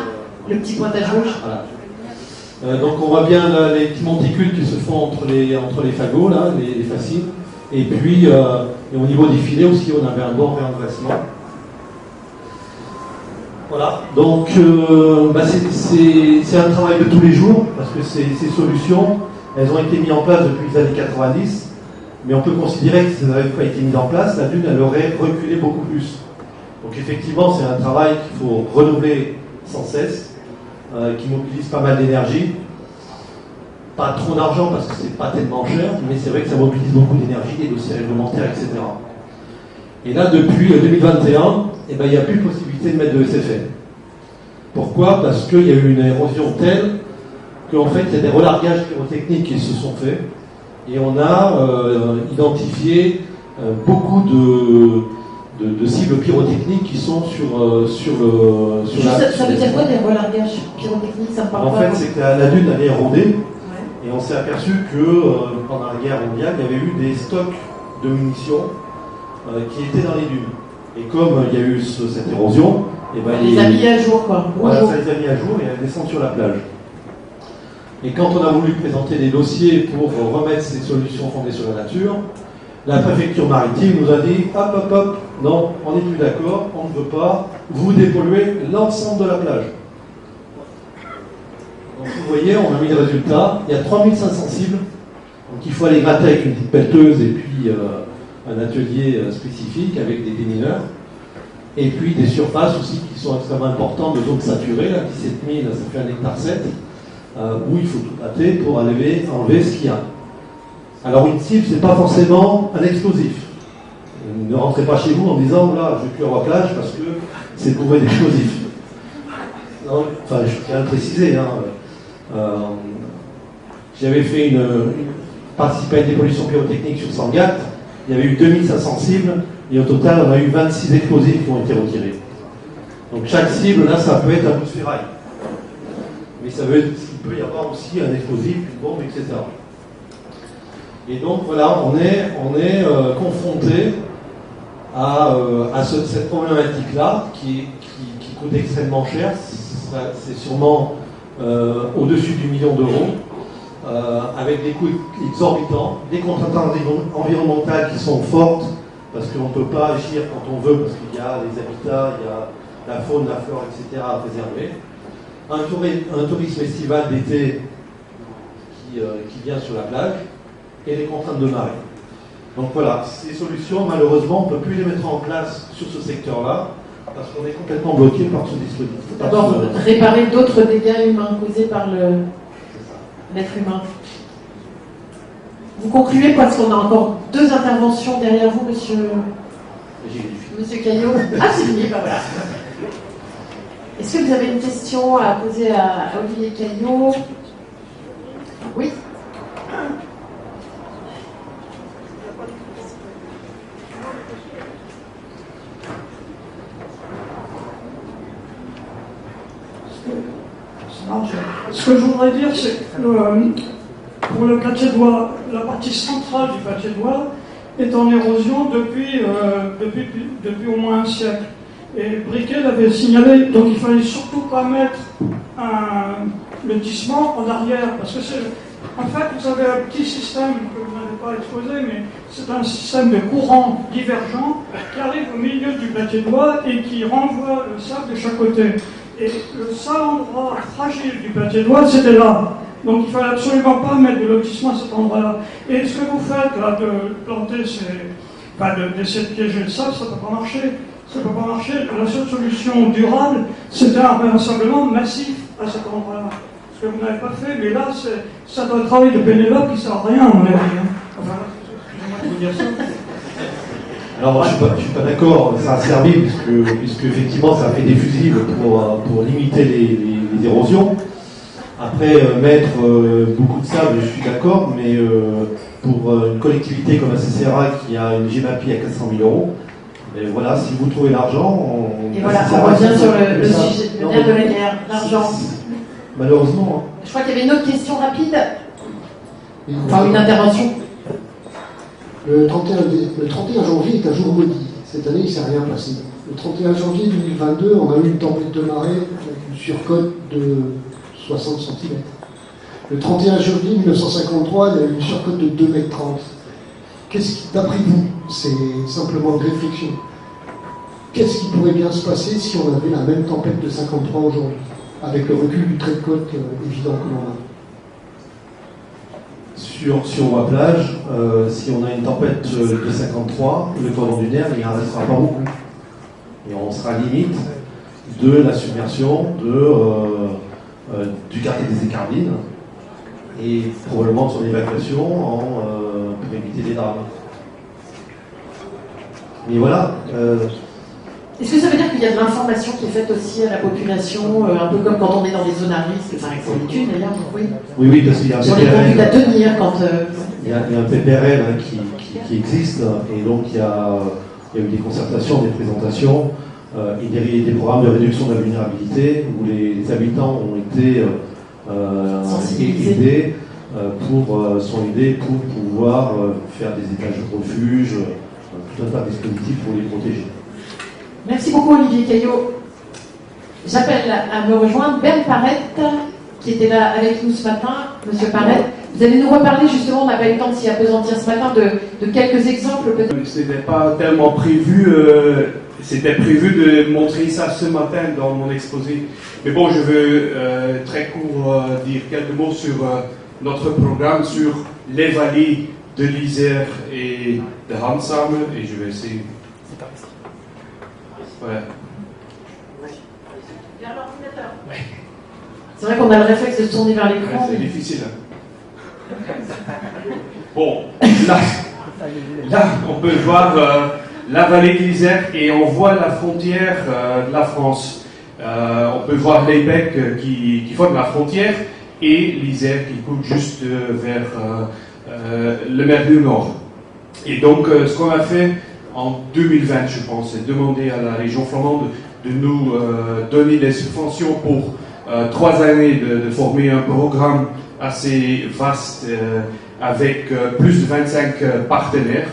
le petit pointage rouge. Voilà. Donc on voit bien les petits monticules qui se font entre les fagots, là, les fascines. Et puis, et au niveau des filets aussi, on avait un bon réendressement. Voilà, donc c'est un travail de tous les jours, parce que ces solutions, elles ont été mises en place depuis les années 90, mais on peut considérer que si elles n'avaient pas été mises en place, la Dune, elle aurait reculé beaucoup plus. Donc effectivement, c'est un travail qu'il faut renouveler sans cesse, qui mobilise pas mal d'énergie. Pas trop d'argent parce que c'est pas tellement cher, mais c'est vrai que ça mobilise beaucoup d'énergie, des dossiers réglementaires, etc. Et là, depuis 2021, il n'y a plus possibilité de mettre de SFN. Pourquoi ? Parce qu'il y a eu une érosion telle qu'en fait, il y a des relargages pyrotechniques qui se sont faits, et on a identifié beaucoup de cibles pyrotechniques qui sont sur la... Ça veut dire quoi des relargages pyrotechniques? Ça me parle En pas. fait, c'est que la Dune avait érodé. Et on s'est aperçu que pendant la guerre mondiale, il y avait eu des stocks de munitions qui étaient dans les dunes. Et comme il y a eu cette érosion, et ben, les a mis à jour, quoi. Voilà, ça les a mis à jour et elles descendent sur la plage. Et quand on a voulu présenter des dossiers pour remettre ces solutions fondées sur la nature, la préfecture maritime nous a dit hop, non, on n'est plus d'accord, on ne veut pas, vous dépolluez l'ensemble de la plage. Donc vous voyez, on a mis le résultat, il y a 3500 cibles, donc il faut aller gratter avec une petite pelleteuse et puis un atelier spécifique avec des démineurs, et puis des surfaces aussi qui sont extrêmement importantes de zones saturées, là, 17 000, ça fait 1,7 hectare, où il faut tout gratter pour enlever ce qu'il y a. Alors une cible, c'est pas forcément un explosif. Ne rentrez pas chez vous en disant, là, je vais plus au plage parce que c'est bourré d'explosifs. Enfin, je tiens à le préciser, hein. J'avais fait participé à une dépollution pyrotechnique sur Sangatte. Il y avait eu 2500 cibles et au total, on a eu 26 explosifs qui ont été retirés. Donc chaque cible, là, ça peut être un bout de ferraille. Mais il peut y avoir aussi un explosif, une bombe, etc. Et donc voilà, on est confronté à cette problématique-là qui coûte extrêmement cher. C'est sûrement au-dessus du million d'euros, avec des coûts exorbitants, des contraintes environnementales qui sont fortes, parce qu'on ne peut pas agir quand on veut, parce qu'il y a les habitats, il y a la faune, la flore, etc. à préserver. Un tourisme estival d'été qui vient sur la plage, et les contraintes de marée. Donc voilà, ces solutions, malheureusement, on ne peut plus les mettre en place sur ce secteur-là, parce qu'on est complètement bloqué par ce dispositif. D'abord, réparer d'autres dégâts humains causés par l'être humain. Vous concluez parce qu'on a encore 2 interventions derrière vous, monsieur Caillot. Ah, c'est fini, ben voilà. Est-ce que vous avez une question à poser à Olivier Caillot? Oui. Ce que je voudrais dire, c'est que pour le Platédois, la partie centrale du Platédois est en érosion depuis au moins un siècle. Et Briquet l'avait signalé, donc il ne fallait surtout pas mettre un lotissement en arrière, parce que en fait, vous avez un petit système que vous n'avez pas exposé, mais c'est un système de courant divergent qui arrive au milieu du Platédois et qui renvoie le sable de chaque côté. Et le seul endroit fragile du Platédois, c'était là. Donc il ne fallait absolument pas mettre de lotissement à cet endroit-là. Et ce que vous faites là, de planter d'essayer de piéger le sable, ça ne peut pas marcher. Ça ne peut pas marcher. La seule solution durable, c'était un rassemblement massif à cet endroit-là. Ce que vous n'avez pas fait, mais là, c'est un travail de bénévole qui ne sert à rien, à mon avis. Enfin, excusez-moi de vous dire ça. Alors, je ne suis pas d'accord, ça a servi, puisque effectivement, ça a fait des fusibles pour limiter les érosions. Après, mettre beaucoup de sable, je suis d'accord, mais pour une collectivité comme la CCRA qui a une GEMAPI à 400 000 euros, et voilà, si vous trouvez l'argent... Et voilà, on revient sur le sujet, le nerf de la guerre, l'argent. Malheureusement. Je crois qu'il y avait une autre question rapide. Enfin, une intervention. Le 31 janvier est un jour maudit. Cette année, il ne s'est rien passé. Le 31 janvier 2022, on a eu une tempête de marée avec une surcote de 60 cm. Le 31 janvier 1953, il y a eu une surcote de 2,30 m. Qu'est-ce qui, d'après vous, c'est simplement une réflexion, qu'est-ce qui pourrait bien se passer si on avait la même tempête de 53 aujourd'hui, avec le recul du trait de côte évident que l'on a? Sur ma plage, si on a une tempête de 53, le cordon dunaire, il n'en restera pas beaucoup. Et on sera limite de la submersion du quartier des Écarlines et probablement de son évacuation pour éviter des drames. Mais voilà. Est-ce que ça veut dire qu'il y a de l'information qui est faite aussi à la population, un peu comme quand on est dans des zones à risque, par exemple, d'ailleurs, oui. Oui, parce qu'il y a un sur les conduites à tenir quand. Il y a un PPRL qui existe, et donc il y a eu des concertations, des présentations, et des programmes de réduction de la vulnérabilité où les habitants ont été aidés sont aidés pour pouvoir faire des étages de refuge, tout un tas de dispositifs pour les protéger. Merci beaucoup Olivier Caillot. J'appelle à me rejoindre Ben Parette, qui était là avec nous ce matin. Monsieur Parette, vous allez nous reparler justement, on n'a pas eu le temps de s'y appesantir ce matin, de quelques exemples peut-être. Ce n'était pas tellement prévu, c'était prévu de montrer ça ce matin dans mon exposé. Mais bon, je veux très court dire quelques mots sur notre programme sur les vallées de l'Isère et de Hansame, et je vais essayer. Ouais. C'est vrai qu'on a le réflexe de se tourner vers l'écran. Ouais, c'est difficile. Hein. Bon, là, on peut voir la vallée de l'Isère et on voit la frontière de la France. On peut voir les becs qui forment la frontière et l'Isère qui coule juste vers le mer du Nord. Et donc, ce qu'on a fait en 2020, je pense, c'est demander à la région flamande de nous donner des subventions pour 3 années de former un programme assez vaste avec plus de 25 partenaires.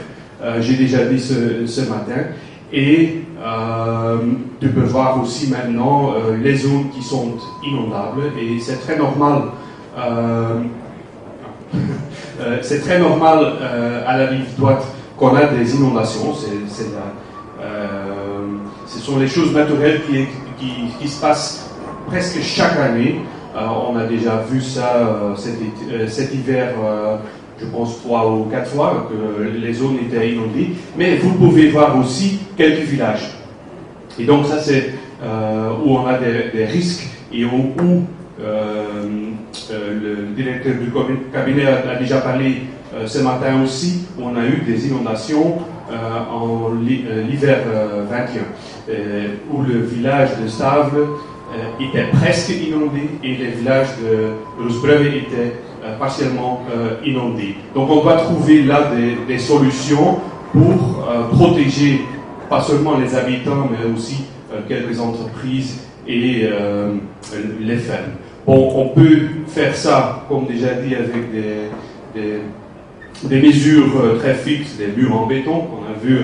J'ai déjà dit ce matin. Et tu peux voir aussi maintenant les zones qui sont inondables. Et c'est très normal. C'est très normal à la rive droite qu'on a des inondations. Ce sont les choses naturelles qui se passent presque chaque année. On a déjà vu ça cet hiver, je pense 3 ou 4 fois, que les zones étaient inondées. Mais vous pouvez voir aussi quelques villages. Et donc ça, c'est où on a des risques et où le directeur du cabinet a déjà parlé ce matin aussi, où on a eu des inondations en l'hiver 21, où le village de Stavle était presque inondé et les villages de Roosbrugge étaient partiellement inondés. Donc on doit trouver là des solutions pour protéger pas seulement les habitants, mais aussi quelques entreprises et les fermes. Bon, on peut faire ça, comme déjà dit, avec des mesures très fixes, des murs en béton, qu'on a vu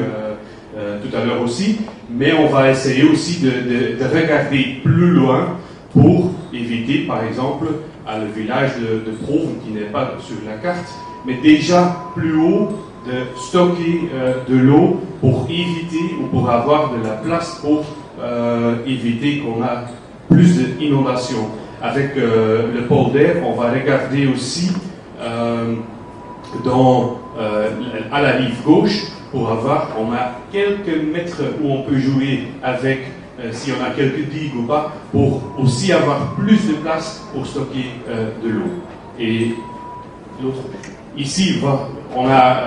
tout à l'heure aussi, mais on va essayer aussi de regarder plus loin pour éviter, par exemple, le village de Prouve, qui n'est pas sur la carte, mais déjà plus haut, de stocker de l'eau pour éviter ou pour avoir de la place pour éviter qu'on a plus d'inondations. Avec le pôle d'air, on va regarder aussi à la rive gauche pour avoir, on a quelques mètres où on peut jouer avec, si on a quelques digues ou pas, pour aussi avoir plus de place pour stocker de l'eau. Et l'autre, ici, on a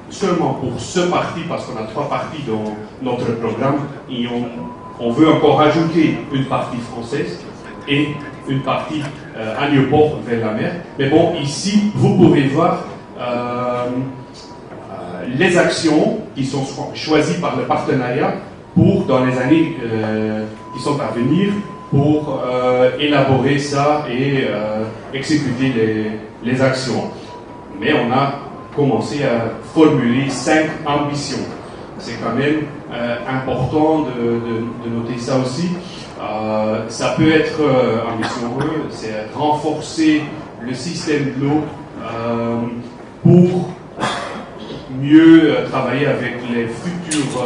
seulement pour ce parti, parce qu'on a 3 parties dans notre programme, et on veut encore ajouter une partie française et une partie à Nieuport vers la mer. Mais bon, ici, vous pouvez voir les actions qui sont choisies par le partenariat pour, dans les années qui sont à venir, pour élaborer ça et exécuter les actions. Mais on a commencé à formuler 5 ambitions. C'est quand même important de noter ça aussi. Ça peut être ambitieux, c'est renforcer le système de l'eau pour mieux travailler avec les futurs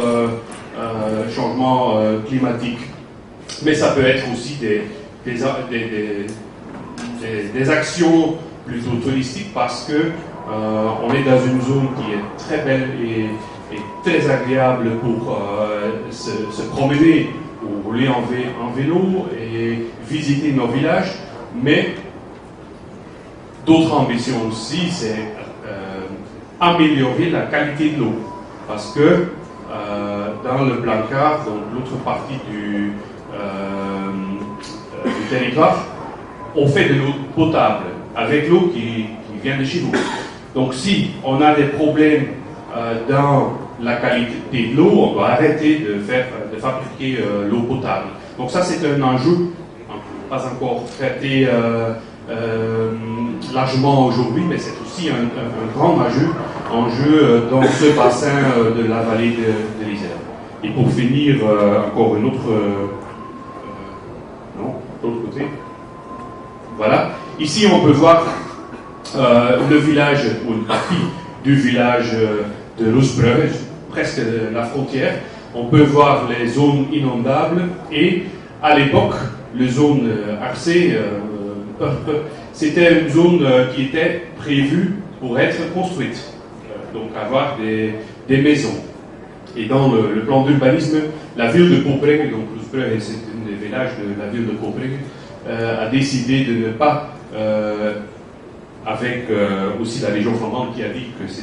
changements climatiques. Mais ça peut être aussi des actions plutôt touristiques parce que on est dans une zone qui est très belle et très agréable pour se promener ou rouler en vélo et visiter nos villages, mais d'autres ambitions aussi, c'est améliorer la qualité de l'eau. Parce que dans le Blancard, donc l'autre partie du territoire, on fait de l'eau potable, avec l'eau qui vient de chez vous. Donc si on a des problèmes dans la qualité de l'eau, on doit arrêter de fabriquer l'eau potable. Donc ça c'est un enjeu, pas encore traité largement aujourd'hui, mais c'est aussi un grand enjeu dans ce bassin de la vallée de l'Isère. Et pour finir, encore une autre... non, de l'autre côté. Voilà. Ici on peut voir le village, ou une partie du village de Roosbrugge, presque la frontière. On peut voir les zones inondables et à l'époque, les zones Arcé, c'était une zone qui était prévue pour être construite, donc avoir des maisons. Et dans le plan d'urbanisme, la ville de Poperinge, donc Roosbrugge, c'est un des villages de la ville de Poperinge, a décidé de ne pas avec aussi la région flamande qui a dit que ce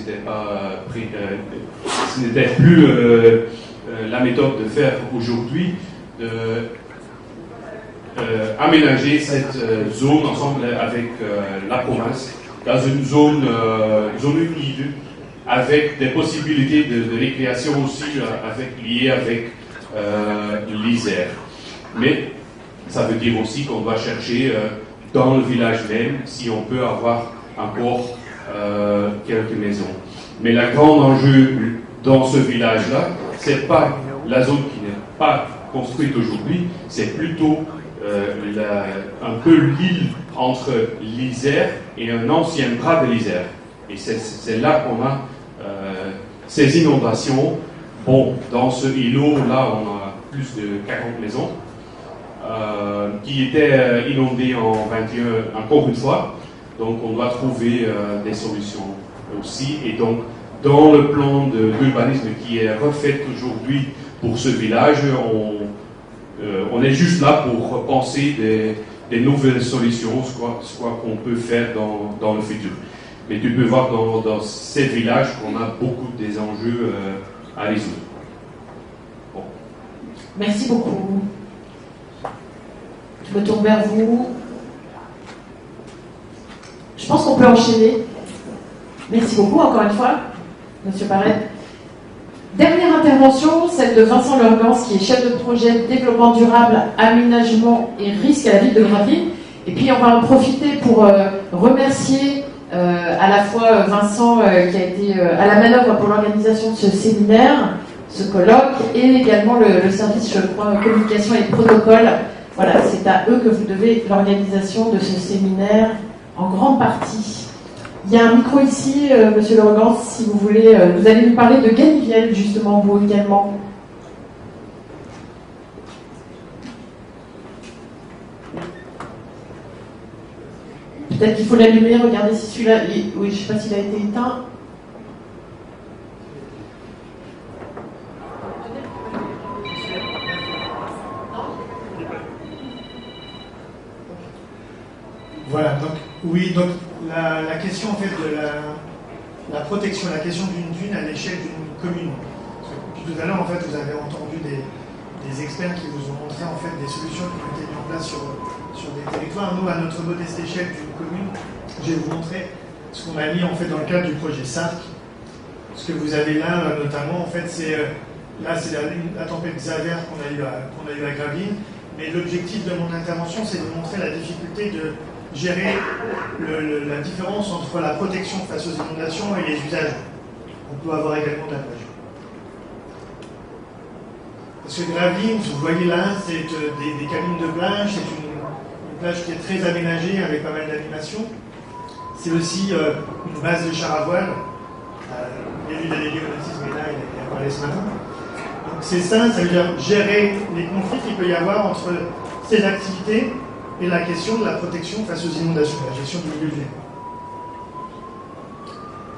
n'était plus la méthode de faire aujourd'hui, aménager cette zone ensemble avec la province dans une zone humide avec des possibilités de récréation aussi liées avec l'Isère. Mais ça veut dire aussi qu'on doit chercher dans le village même si on peut avoir encore quelques maisons. Mais le grand enjeu dans ce village-là, c'est pas la zone qui n'est pas construite aujourd'hui, c'est plutôt un peu l'île entre l'Isère et un ancien bras de l'Isère. Et c'est là qu'on a ces inondations. Bon, dans ce îlot-là, on a plus de 40 maisons qui étaient inondées en 21 encore une fois. Donc on doit trouver des solutions aussi. Et donc, dans le plan d'urbanisme qui est refait aujourd'hui pour ce village, on est juste là pour penser des nouvelles solutions, soit qu'on peut faire dans le futur. Mais tu peux voir dans ces villages qu'on a beaucoup des enjeux à résoudre. Bon. Merci beaucoup. Je me tourne vers vous. Je pense qu'on peut enchaîner. Merci beaucoup encore une fois, Monsieur Parette. Dernière intervention, celle de Vincent Lorgans, qui est chef de projet développement durable, aménagement et risque à la ville de Gravelines. Et puis on va en profiter pour remercier à la fois Vincent qui a été à la manœuvre pour l'organisation de ce séminaire, ce colloque, et également le service, je crois, communication et protocole. Voilà, c'est à eux que vous devez l'organisation de ce séminaire en grande partie. Il y a un micro ici, Monsieur Lorgans, si vous voulez, vous allez nous parler de Galiviel, justement, vous également. Peut-être qu'il faut l'allumer, regardez si celui-là... Oui, je ne sais pas s'il a été éteint. Voilà, donc la question en fait de la protection, la question d'une dune à l'échelle d'une commune. Tout à l'heure, en fait, vous avez entendu des experts qui vous ont montré en fait des solutions qui ont été mises en place sur des territoires. Nous, à notre modeste échelle d'une commune, je vais vous montrer ce qu'on a mis en fait dans le cadre du projet SARC. Ce que vous avez là, notamment, en fait, c'est la tempête Xaver qu'on a eu à Gravelines. Mais l'objectif de mon intervention, c'est de montrer la difficulté de gérer la différence entre la protection face aux inondations et les usages. On peut avoir également de la plage. Parce que Gravelines, vous voyez là, c'est des cabines de plage, c'est une plage qui est très aménagée avec pas mal d'animation. C'est aussi une base de char à voile. L'élu délégué au nautisme est là, il a parlé ce matin. Donc c'est ça veut dire gérer les conflits qu'il peut y avoir entre ces activités et la question de la protection face aux inondations, la gestion du milieu de vie.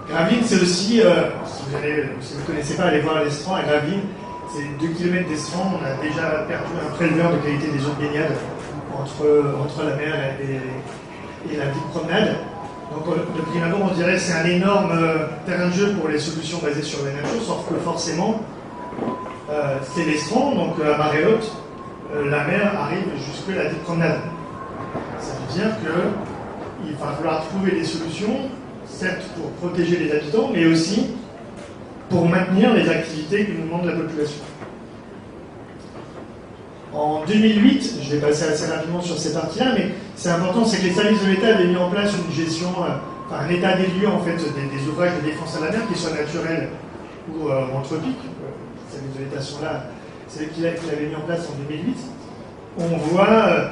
Gravelines, c'est aussi, si vous ne connaissez pas, allez voir l'estran à Gravelines, c'est 2 km d'estran, on a déjà perdu un préleveur de qualité des eaux de baignade entre la mer et la petite promenade. Donc de prime abord, on dirait que c'est un énorme terrain de jeu pour les solutions basées sur la nature, sauf que forcément, c'est l'estran, donc à marée haute, la mer arrive jusque la petite promenade. Ça veut dire qu'il va falloir trouver des solutions, certes pour protéger les habitants, mais aussi pour maintenir les activités que nous demande la population. En 2008, je vais passer assez rapidement sur ces parties-là, mais c'est important, c'est que les services de l'État avaient mis en place une gestion, un état des lieux en fait, des ouvrages de défense à la mer, qu'ils soient naturels ou anthropiques. Les services de l'État sont là, c'est eux qui l'avaient mis en place en 2008. On voit,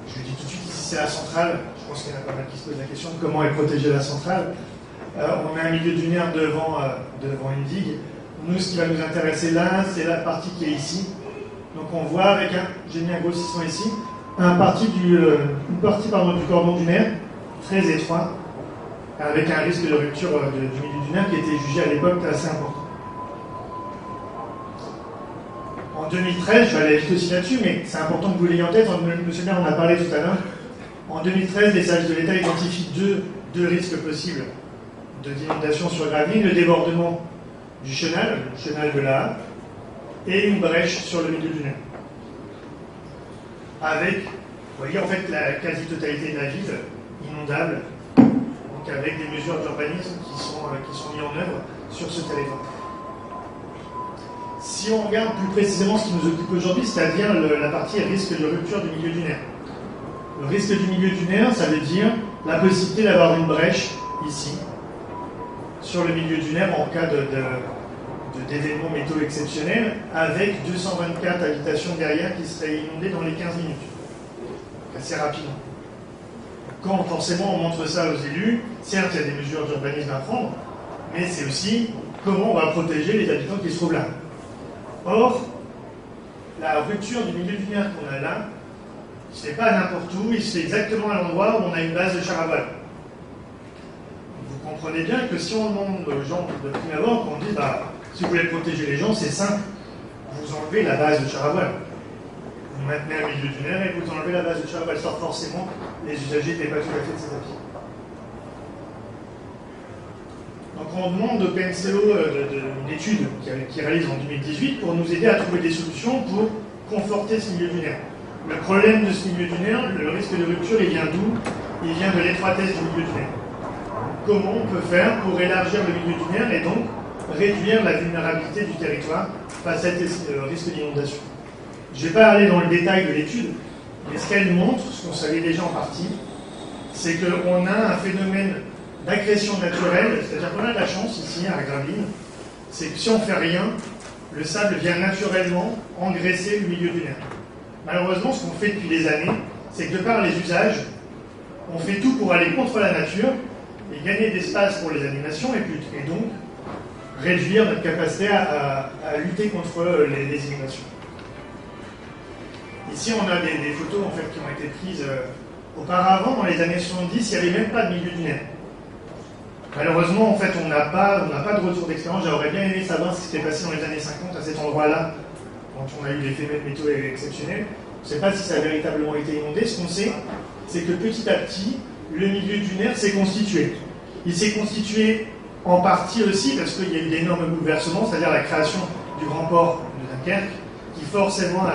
je le dis tout de suite, ici c'est la centrale, je pense qu'il y en a pas mal qui se posent la question de comment est protégée la centrale. On a un milieu dunaire devant une digue. Nous, ce qui va nous intéresser là, c'est la partie qui est ici. Donc on voit avec j'ai mis un grossissement ici, une partie du cordon dunaire, très étroit, avec un risque de rupture du milieu dunaire qui était jugé à l'époque assez important. En 2013, je vais aller vite aussi là-dessus, mais c'est important que vous l'ayez en tête, monsieur le maire en a parlé tout à l'heure. En 2013, les services de l'État identifient deux risques possibles d'inondation sur Gravelines, le débordement du chenal, le chenal de la Hape, et une brèche sur le milieu dunaire. Avec Vous voyez en fait la quasi-totalité de la ville inondable, donc avec des mesures d'urbanisme qui sont mises en œuvre sur ce territoire. Si on regarde plus précisément ce qui nous occupe aujourd'hui, c'est-à-dire la partie risque de rupture du milieu dunaire. Le risque du milieu dunaire, ça veut dire la possibilité d'avoir une brèche ici, sur le milieu dunaire en cas d'événements météo exceptionnels, avec 224 habitations derrière qui seraient inondées dans les 15 minutes. Assez rapidement. Quand forcément on montre ça aux élus, certes il y a des mesures d'urbanisme à prendre, mais c'est aussi comment on va protéger les habitants qui se trouvent là. Or, la rupture du milieu dunaire qu'on a là, il ne se fait pas n'importe où, il se fait exactement à l'endroit où on a une base de char à voile. Vous comprenez bien que si on demande aux gens de prime abord, qu'on dit si vous voulez protéger les gens, c'est simple, vous enlevez la base de char à voile. Vous maintenez un milieu dunaire et vous enlevez la base de char à voile. Sans forcément, les usagers n'étaient pas tout à fait de ces avis. Donc on demande au PMCO une étude qui réalise en 2018 pour nous aider à trouver des solutions pour conforter ce milieu dunaire. Le problème de ce milieu dunaire, le risque de rupture, il vient d'où? Il vient de l'étroitesse du milieu dunaire. Comment on peut faire pour élargir le milieu dunaire et donc réduire la vulnérabilité du territoire face à ce risque d'inondation? Je ne vais pas aller dans le détail de l'étude, mais ce qu'elle montre, ce qu'on savait déjà en partie, c'est qu'on a un phénomène d'agression naturelle, c'est-à-dire qu'on a de la chance ici à Gravelines, c'est que si on ne fait rien, le sable vient naturellement engraisser le milieu dunaire. Malheureusement, ce qu'on fait depuis des années, c'est que de par les usages, on fait tout pour aller contre la nature et gagner d'espace pour les animations et donc réduire notre capacité à lutter contre les inondations. Ici, on a des photos en fait, qui ont été prises auparavant, dans les années 70, il n'y avait même pas de milieu dunaire. Malheureusement, en fait, on n'a pas de retour d'expérience. J'aurais bien aimé savoir ce qui s'était passé dans les années 50 à cet endroit-là, quand on a eu l'effet météo exceptionnel. On ne sait pas si ça a véritablement été inondé. Ce qu'on sait, c'est que petit à petit, le milieu dunaire s'est constitué. Il s'est constitué en partie aussi parce qu'il y a eu d'énormes bouleversements, c'est-à-dire la création du grand port de Dunkerque, qui forcément a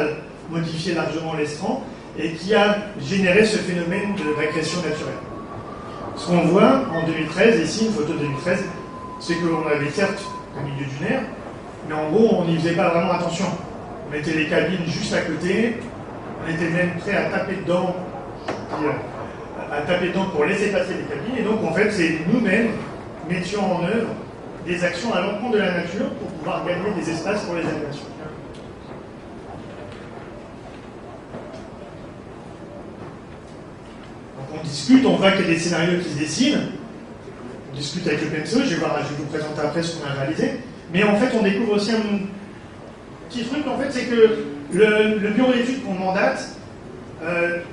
modifié largement l'estran et qui a généré ce phénomène d'agression naturelle. Ce qu'on voit en 2013, ici, une photo de 2013, c'est qu'on avait certes un milieu dunaire, mais en gros, on n'y faisait pas vraiment attention. On mettait les cabines juste à côté, on était même prêt à taper dedans, pour laisser passer les cabines, et donc en fait, c'est nous-mêmes mettions en œuvre des actions à l'encontre de la nature pour pouvoir gagner des espaces pour les animations. On discute, on voit qu'il y a des scénarios qui se dessinent, on discute avec le PMCO, je vais vous présenter après ce qu'on a réalisé, mais en fait on découvre aussi un petit truc, en fait, c'est que le bureau d'études qu'on mandate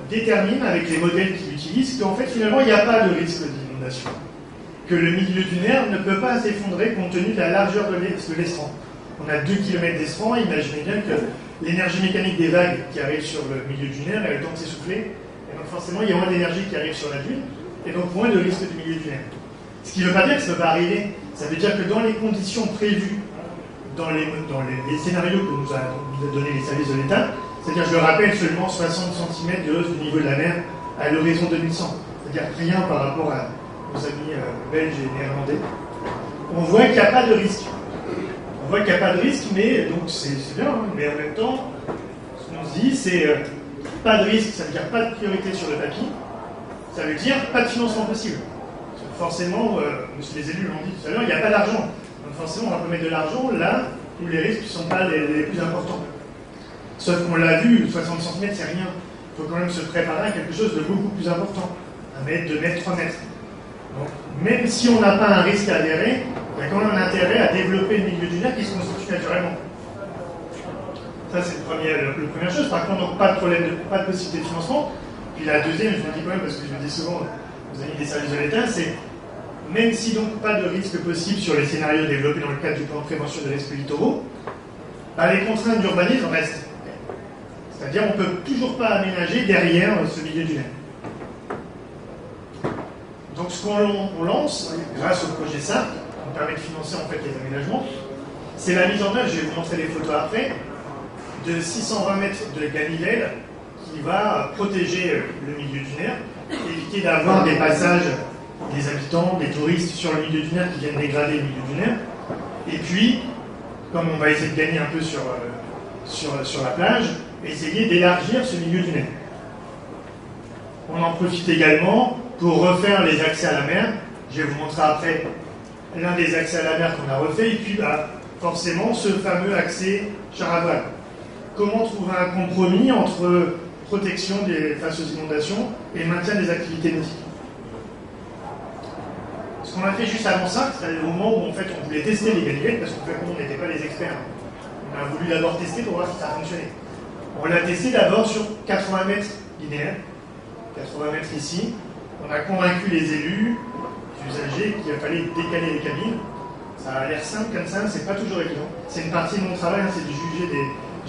détermine avec les modèles qu'il utilise qu'en fait finalement il n'y a pas de risque d'inondation, que le milieu dunaire ne peut pas s'effondrer compte tenu de la largeur de l'estran. On a 2 km d'estran, imaginez bien que l'énergie mécanique des vagues qui arrivent sur le milieu dunaire, elle a le temps de s'essouffler. Et donc forcément, il y a moins d'énergie qui arrive sur la Dune, et donc moins de risque du milieu dunaire. Ce qui ne veut pas dire que ça ne peut pas arriver. Ça veut dire que dans les conditions prévues, dans les scénarios que nous a donné les services de l'État, c'est-à-dire, je le rappelle, seulement 60 cm de hausse du niveau de la mer à l'horizon 2100. C'est-à-dire rien par rapport à nos amis belges et néerlandais. On voit qu'il n'y a pas de risque. On voit qu'il n'y a pas de risque, mais donc c'est bien, hein, mais en même temps, ce qu'on se dit, c'est pas de risque, ça veut dire pas de priorité sur le papier, ça veut dire pas de financement possible. Parce que forcément, les élus l'ont dit tout à l'heure, il n'y a pas d'argent. Donc forcément, on va mettre de l'argent là où les risques ne sont pas les plus importants. Sauf qu'on l'a vu, 60 cm, c'est rien. Il faut quand même se préparer à quelque chose de beaucoup plus important. 1 mètre, 2 mètres, 3 mètres. Donc, même si on n'a pas un risque avéré, il y a quand même un intérêt à développer le milieu dunaire qui se constitue naturellement. Ça, c'est la première chose. Par contre, donc, pas de possibilité de financement. Puis la deuxième, je vous le dis quand même, parce que je le dis souvent aux amis des services de l'État, c'est même si donc pas de risque possible sur les scénarios développés dans le cadre du plan de prévention des risques littoraux, les contraintes d'urbanisme restent. C'est-à-dire on ne peut toujours pas aménager derrière ce milieu dunaire. Donc ce qu'on lance, grâce au projet SARC, qui permet de financer en fait les aménagements, c'est la mise en œuvre, je vais vous montrer les photos après, de 620 mètres de ganivelle qui va protéger le milieu dunaire, éviter d'avoir des passages des habitants, des touristes sur le milieu dunaire qui viennent dégrader le milieu dunaire. Et puis, comme on va essayer de gagner un peu sur la plage, essayer d'élargir ce milieu dunaire. On en profite également pour refaire les accès à la mer. Je vais vous montrer après l'un des accès à la mer qu'on a refait, et puis forcément ce fameux accès char à voile. Comment trouver un compromis entre protection face aux inondations et maintien des activités nautiques. Ce qu'on a fait juste avant ça, c'était le moment où en fait, on voulait tester les ganivelles, parce qu'en fait, on n'était pas les experts. On a voulu d'abord tester pour voir si ça fonctionnait. On l'a testé d'abord sur 80 mètres linéaires, 80 mètres ici. On a convaincu les élus, les usagers, qu'il fallait décaler les cabines. Ça a l'air simple comme ça, c'est pas toujours évident. C'est une partie de mon travail, c'est de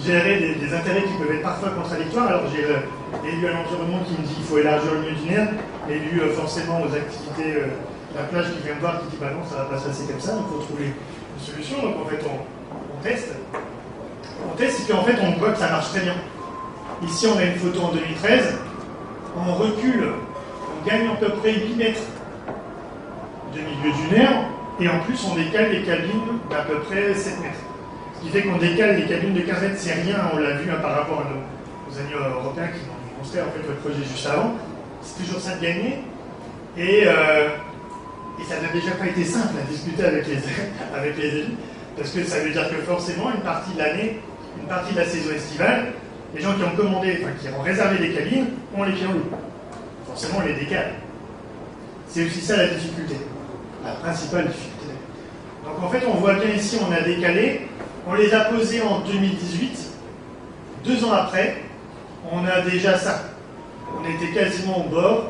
gérer des intérêts qui peuvent être parfois contradictoires. Alors j'ai l'élu à l'environnement qui me dit qu'il faut élargir le milieu dunaire, l'élu forcément aux activités la plage qui vient me voir qui dit bah non, ça va pas se passer comme ça, donc il faut trouver une solution. Donc en fait on teste. On teste et puis en fait on voit que ça marche très bien. Ici on a une photo en 2013, on recule, on gagne à peu près 8 mètres de milieu dunaire et en plus on décale les cabines d'à peu près 7 mètres. Ce qui fait qu'on décale les cabines de 15 mètres, c'est rien, on l'a vu par rapport à nos amis européens qui nous montraient en fait le projet juste avant. C'est toujours ça de gagner. Et ça n'a déjà pas été simple à discuter avec les élus, parce que ça veut dire que forcément, une partie de l'année, une partie de la saison estivale, les gens qui ont commandé, enfin qui ont réservé des cabines, ont les pieds en l'eau. Forcément, on les décale. C'est aussi ça la difficulté, la principale difficulté. Donc en fait, on voit bien ici, on a décalé, on les a posés en 2018, 2 ans après, on a déjà ça. On était quasiment au bord.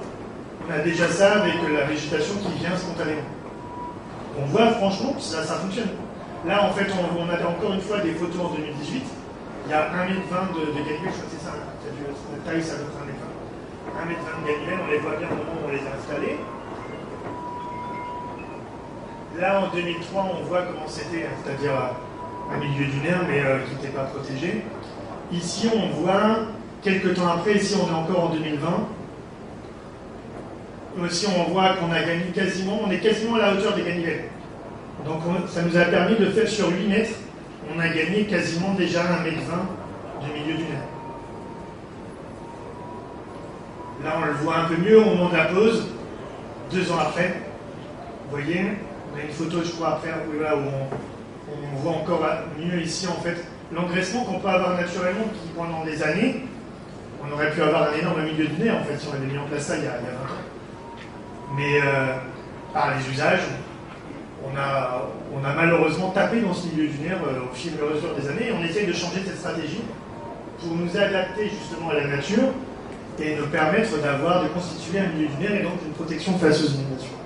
On a déjà ça avec la végétation qui vient spontanément. On voit franchement que ça fonctionne. Là, en fait, on a encore une fois des photos en 2018. Il y a 1,20 m de ganivelles, je crois que c'est ça. La taille, ça doit être 1,20 m. 1,20 m de ganivelles, on les voit bien au moment où on les a installés. Là, en 2003, on voit comment c'était, c'est-à-dire un milieu dunaire, mais qui n'était pas protégé. Ici, on voit, quelques temps après, ici, on est encore en 2020. Aussi, on voit qu'on a gagné quasiment, on est quasiment à la hauteur des ganivelles. Donc, ça nous a permis de faire sur 8 mètres, on a gagné quasiment déjà 1,20 m de milieu dunaire. Là, on le voit un peu mieux au moment de la pause, 2 ans après. Vous voyez, on a une photo, je crois, après, là, où on voit encore mieux ici, en fait, l'engraissement qu'on peut avoir naturellement, qui pendant des années, on aurait pu avoir un énorme milieu dunaire, en fait, si on avait mis en place ça il y a 20 ans. Mais par les usages, on a malheureusement tapé dans ce milieu dunaire au fil et à mesure des années, et on essaye de changer cette stratégie pour nous adapter justement à la nature et nous permettre de constituer un milieu dunaire et donc une protection face aux inondations.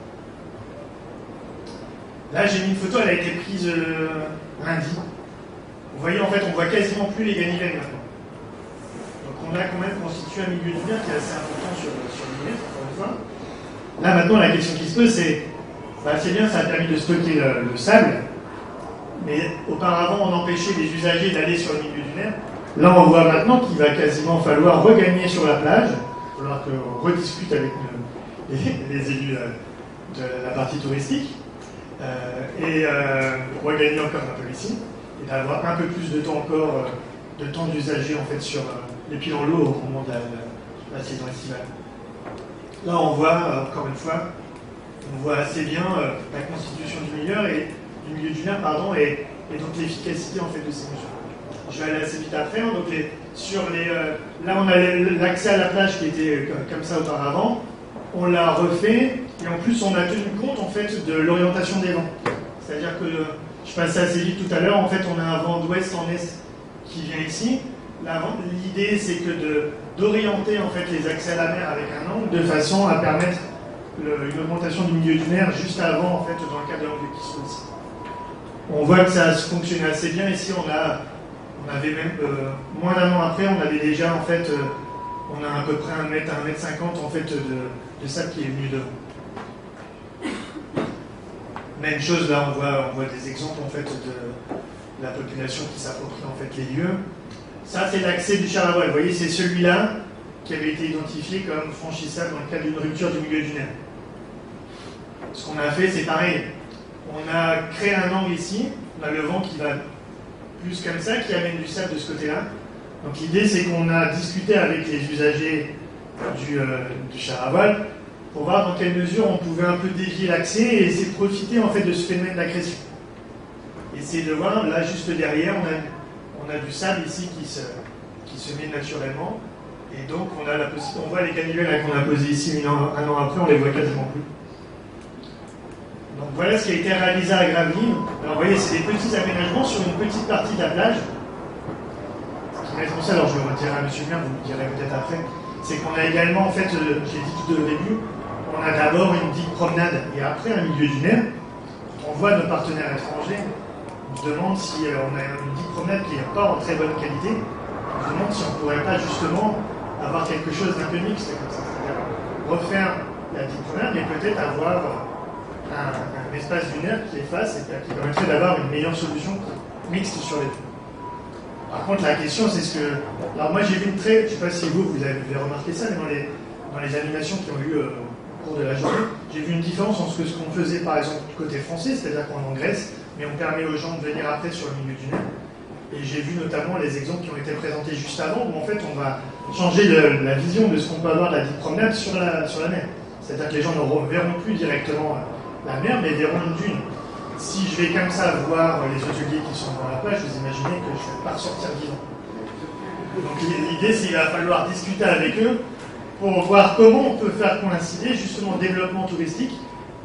Là, j'ai mis une photo, elle a été prise lundi. Vous voyez, en fait, on voit quasiment plus les ganivelles maintenant. Donc on a quand même constitué un milieu dunaire qui est assez important sur le milieu, encore une fois. Là, maintenant, la question qui se pose, c'est bien, ça a permis de stocker le sable, mais auparavant, on empêchait les usagers d'aller sur le milieu dunaire. Là, on voit maintenant qu'il va quasiment falloir regagner sur la plage. Il va falloir qu'on rediscute avec les élus de la partie touristique et regagner encore un peu ici et d'avoir un peu plus de temps encore, de temps d'usager en fait sur les pieds dans l'eau au moment de la saison estivale. Là, on voit, encore une fois, on voit assez bien la constitution du milieu dunaire, et donc l'efficacité en fait de ces mesures. Je vais aller assez vite après. Donc là, on a l'accès à la plage qui était comme ça auparavant. On l'a refait, et en plus, on a tenu compte en fait de l'orientation des vents. C'est-à-dire que je passais assez vite tout à l'heure. En fait, on a un vent d'ouest en est qui vient ici. L'idée, c'est que d'orienter en fait les accès à la mer avec un angle de façon à permettre une augmentation du milieu dunaire juste avant, en fait, dans le cadre de l'angle qui se trouve ici. On voit que ça a fonctionné assez bien. Ici, on avait même, moins d'un an après, on avait déjà, en fait, on a à peu près 1 mètre, 1,50 m en fait, de sable qui est venu devant. Même chose, là, on voit des exemples, en fait, de la population qui s'approprie, en fait, les lieux. Ça, c'est l'accès du char à voile. Vous voyez, c'est celui-là qui avaient été identifiés comme franchissables dans le cadre d'une rupture du milieu dunaire. Ce qu'on a fait, c'est pareil. On a créé un angle ici, on a le vent qui va plus comme ça, qui amène du sable de ce côté-là. Donc l'idée, c'est qu'on a discuté avec les usagers du char à voile pour voir dans quelle mesure on pouvait un peu dévier l'accès et essayer de profiter en fait de ce phénomène d'agression. Essayer de voir, là juste derrière, on a du sable ici qui se met naturellement. Et donc on a la possibilité, on voit les canivelles qu'on a posés ici un an après, on les voit quasiment plus. Donc voilà ce qui a été réalisé à Gravelines. Alors vous voyez, c'est des petits aménagements sur une petite partie de la plage. Ce qui m'est ça, alors je le retirerai à M. Bien, vous me direz peut-être après, c'est qu'on a également, en fait, j'ai dit tout au début, on a d'abord une digue promenade et après un milieu dunaire. Quand on voit nos partenaires étrangers, on se demande si on a une digue promenade qui n'est pas en très bonne qualité, on se demande si on ne pourrait pas justement avoir quelque chose d'un peu mixte comme ça, c'est-à-dire refaire la digue promenade et peut-être avoir un espace dunaire qui efface et qui permettrait d'avoir une meilleure solution mixte sur les deux. Par contre, la question, c'est ce que... Alors moi, j'ai vu je ne sais pas si vous avez remarqué ça, mais dans les animations qui ont eu au cours de la journée, j'ai vu une différence entre ce qu'on faisait, par exemple, du côté français, c'est-à-dire qu'on engraisse, mais on permet aux gens de venir après sur le milieu dunaire. Et j'ai vu notamment les exemples qui ont été présentés juste avant, où en fait, on va changer la vision de ce qu'on peut avoir de la digue promenade sur la mer. C'est-à-dire que les gens ne verront plus directement la mer, mais verront une dune. Si je vais comme ça voir les hôteliers qui sont dans la plage, vous imaginez que je ne vais pas ressortir vivant. Donc l'idée, c'est qu'il va falloir discuter avec eux pour voir comment on peut faire coïncider justement développement touristique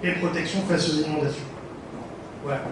et protection face aux inondations. Voilà.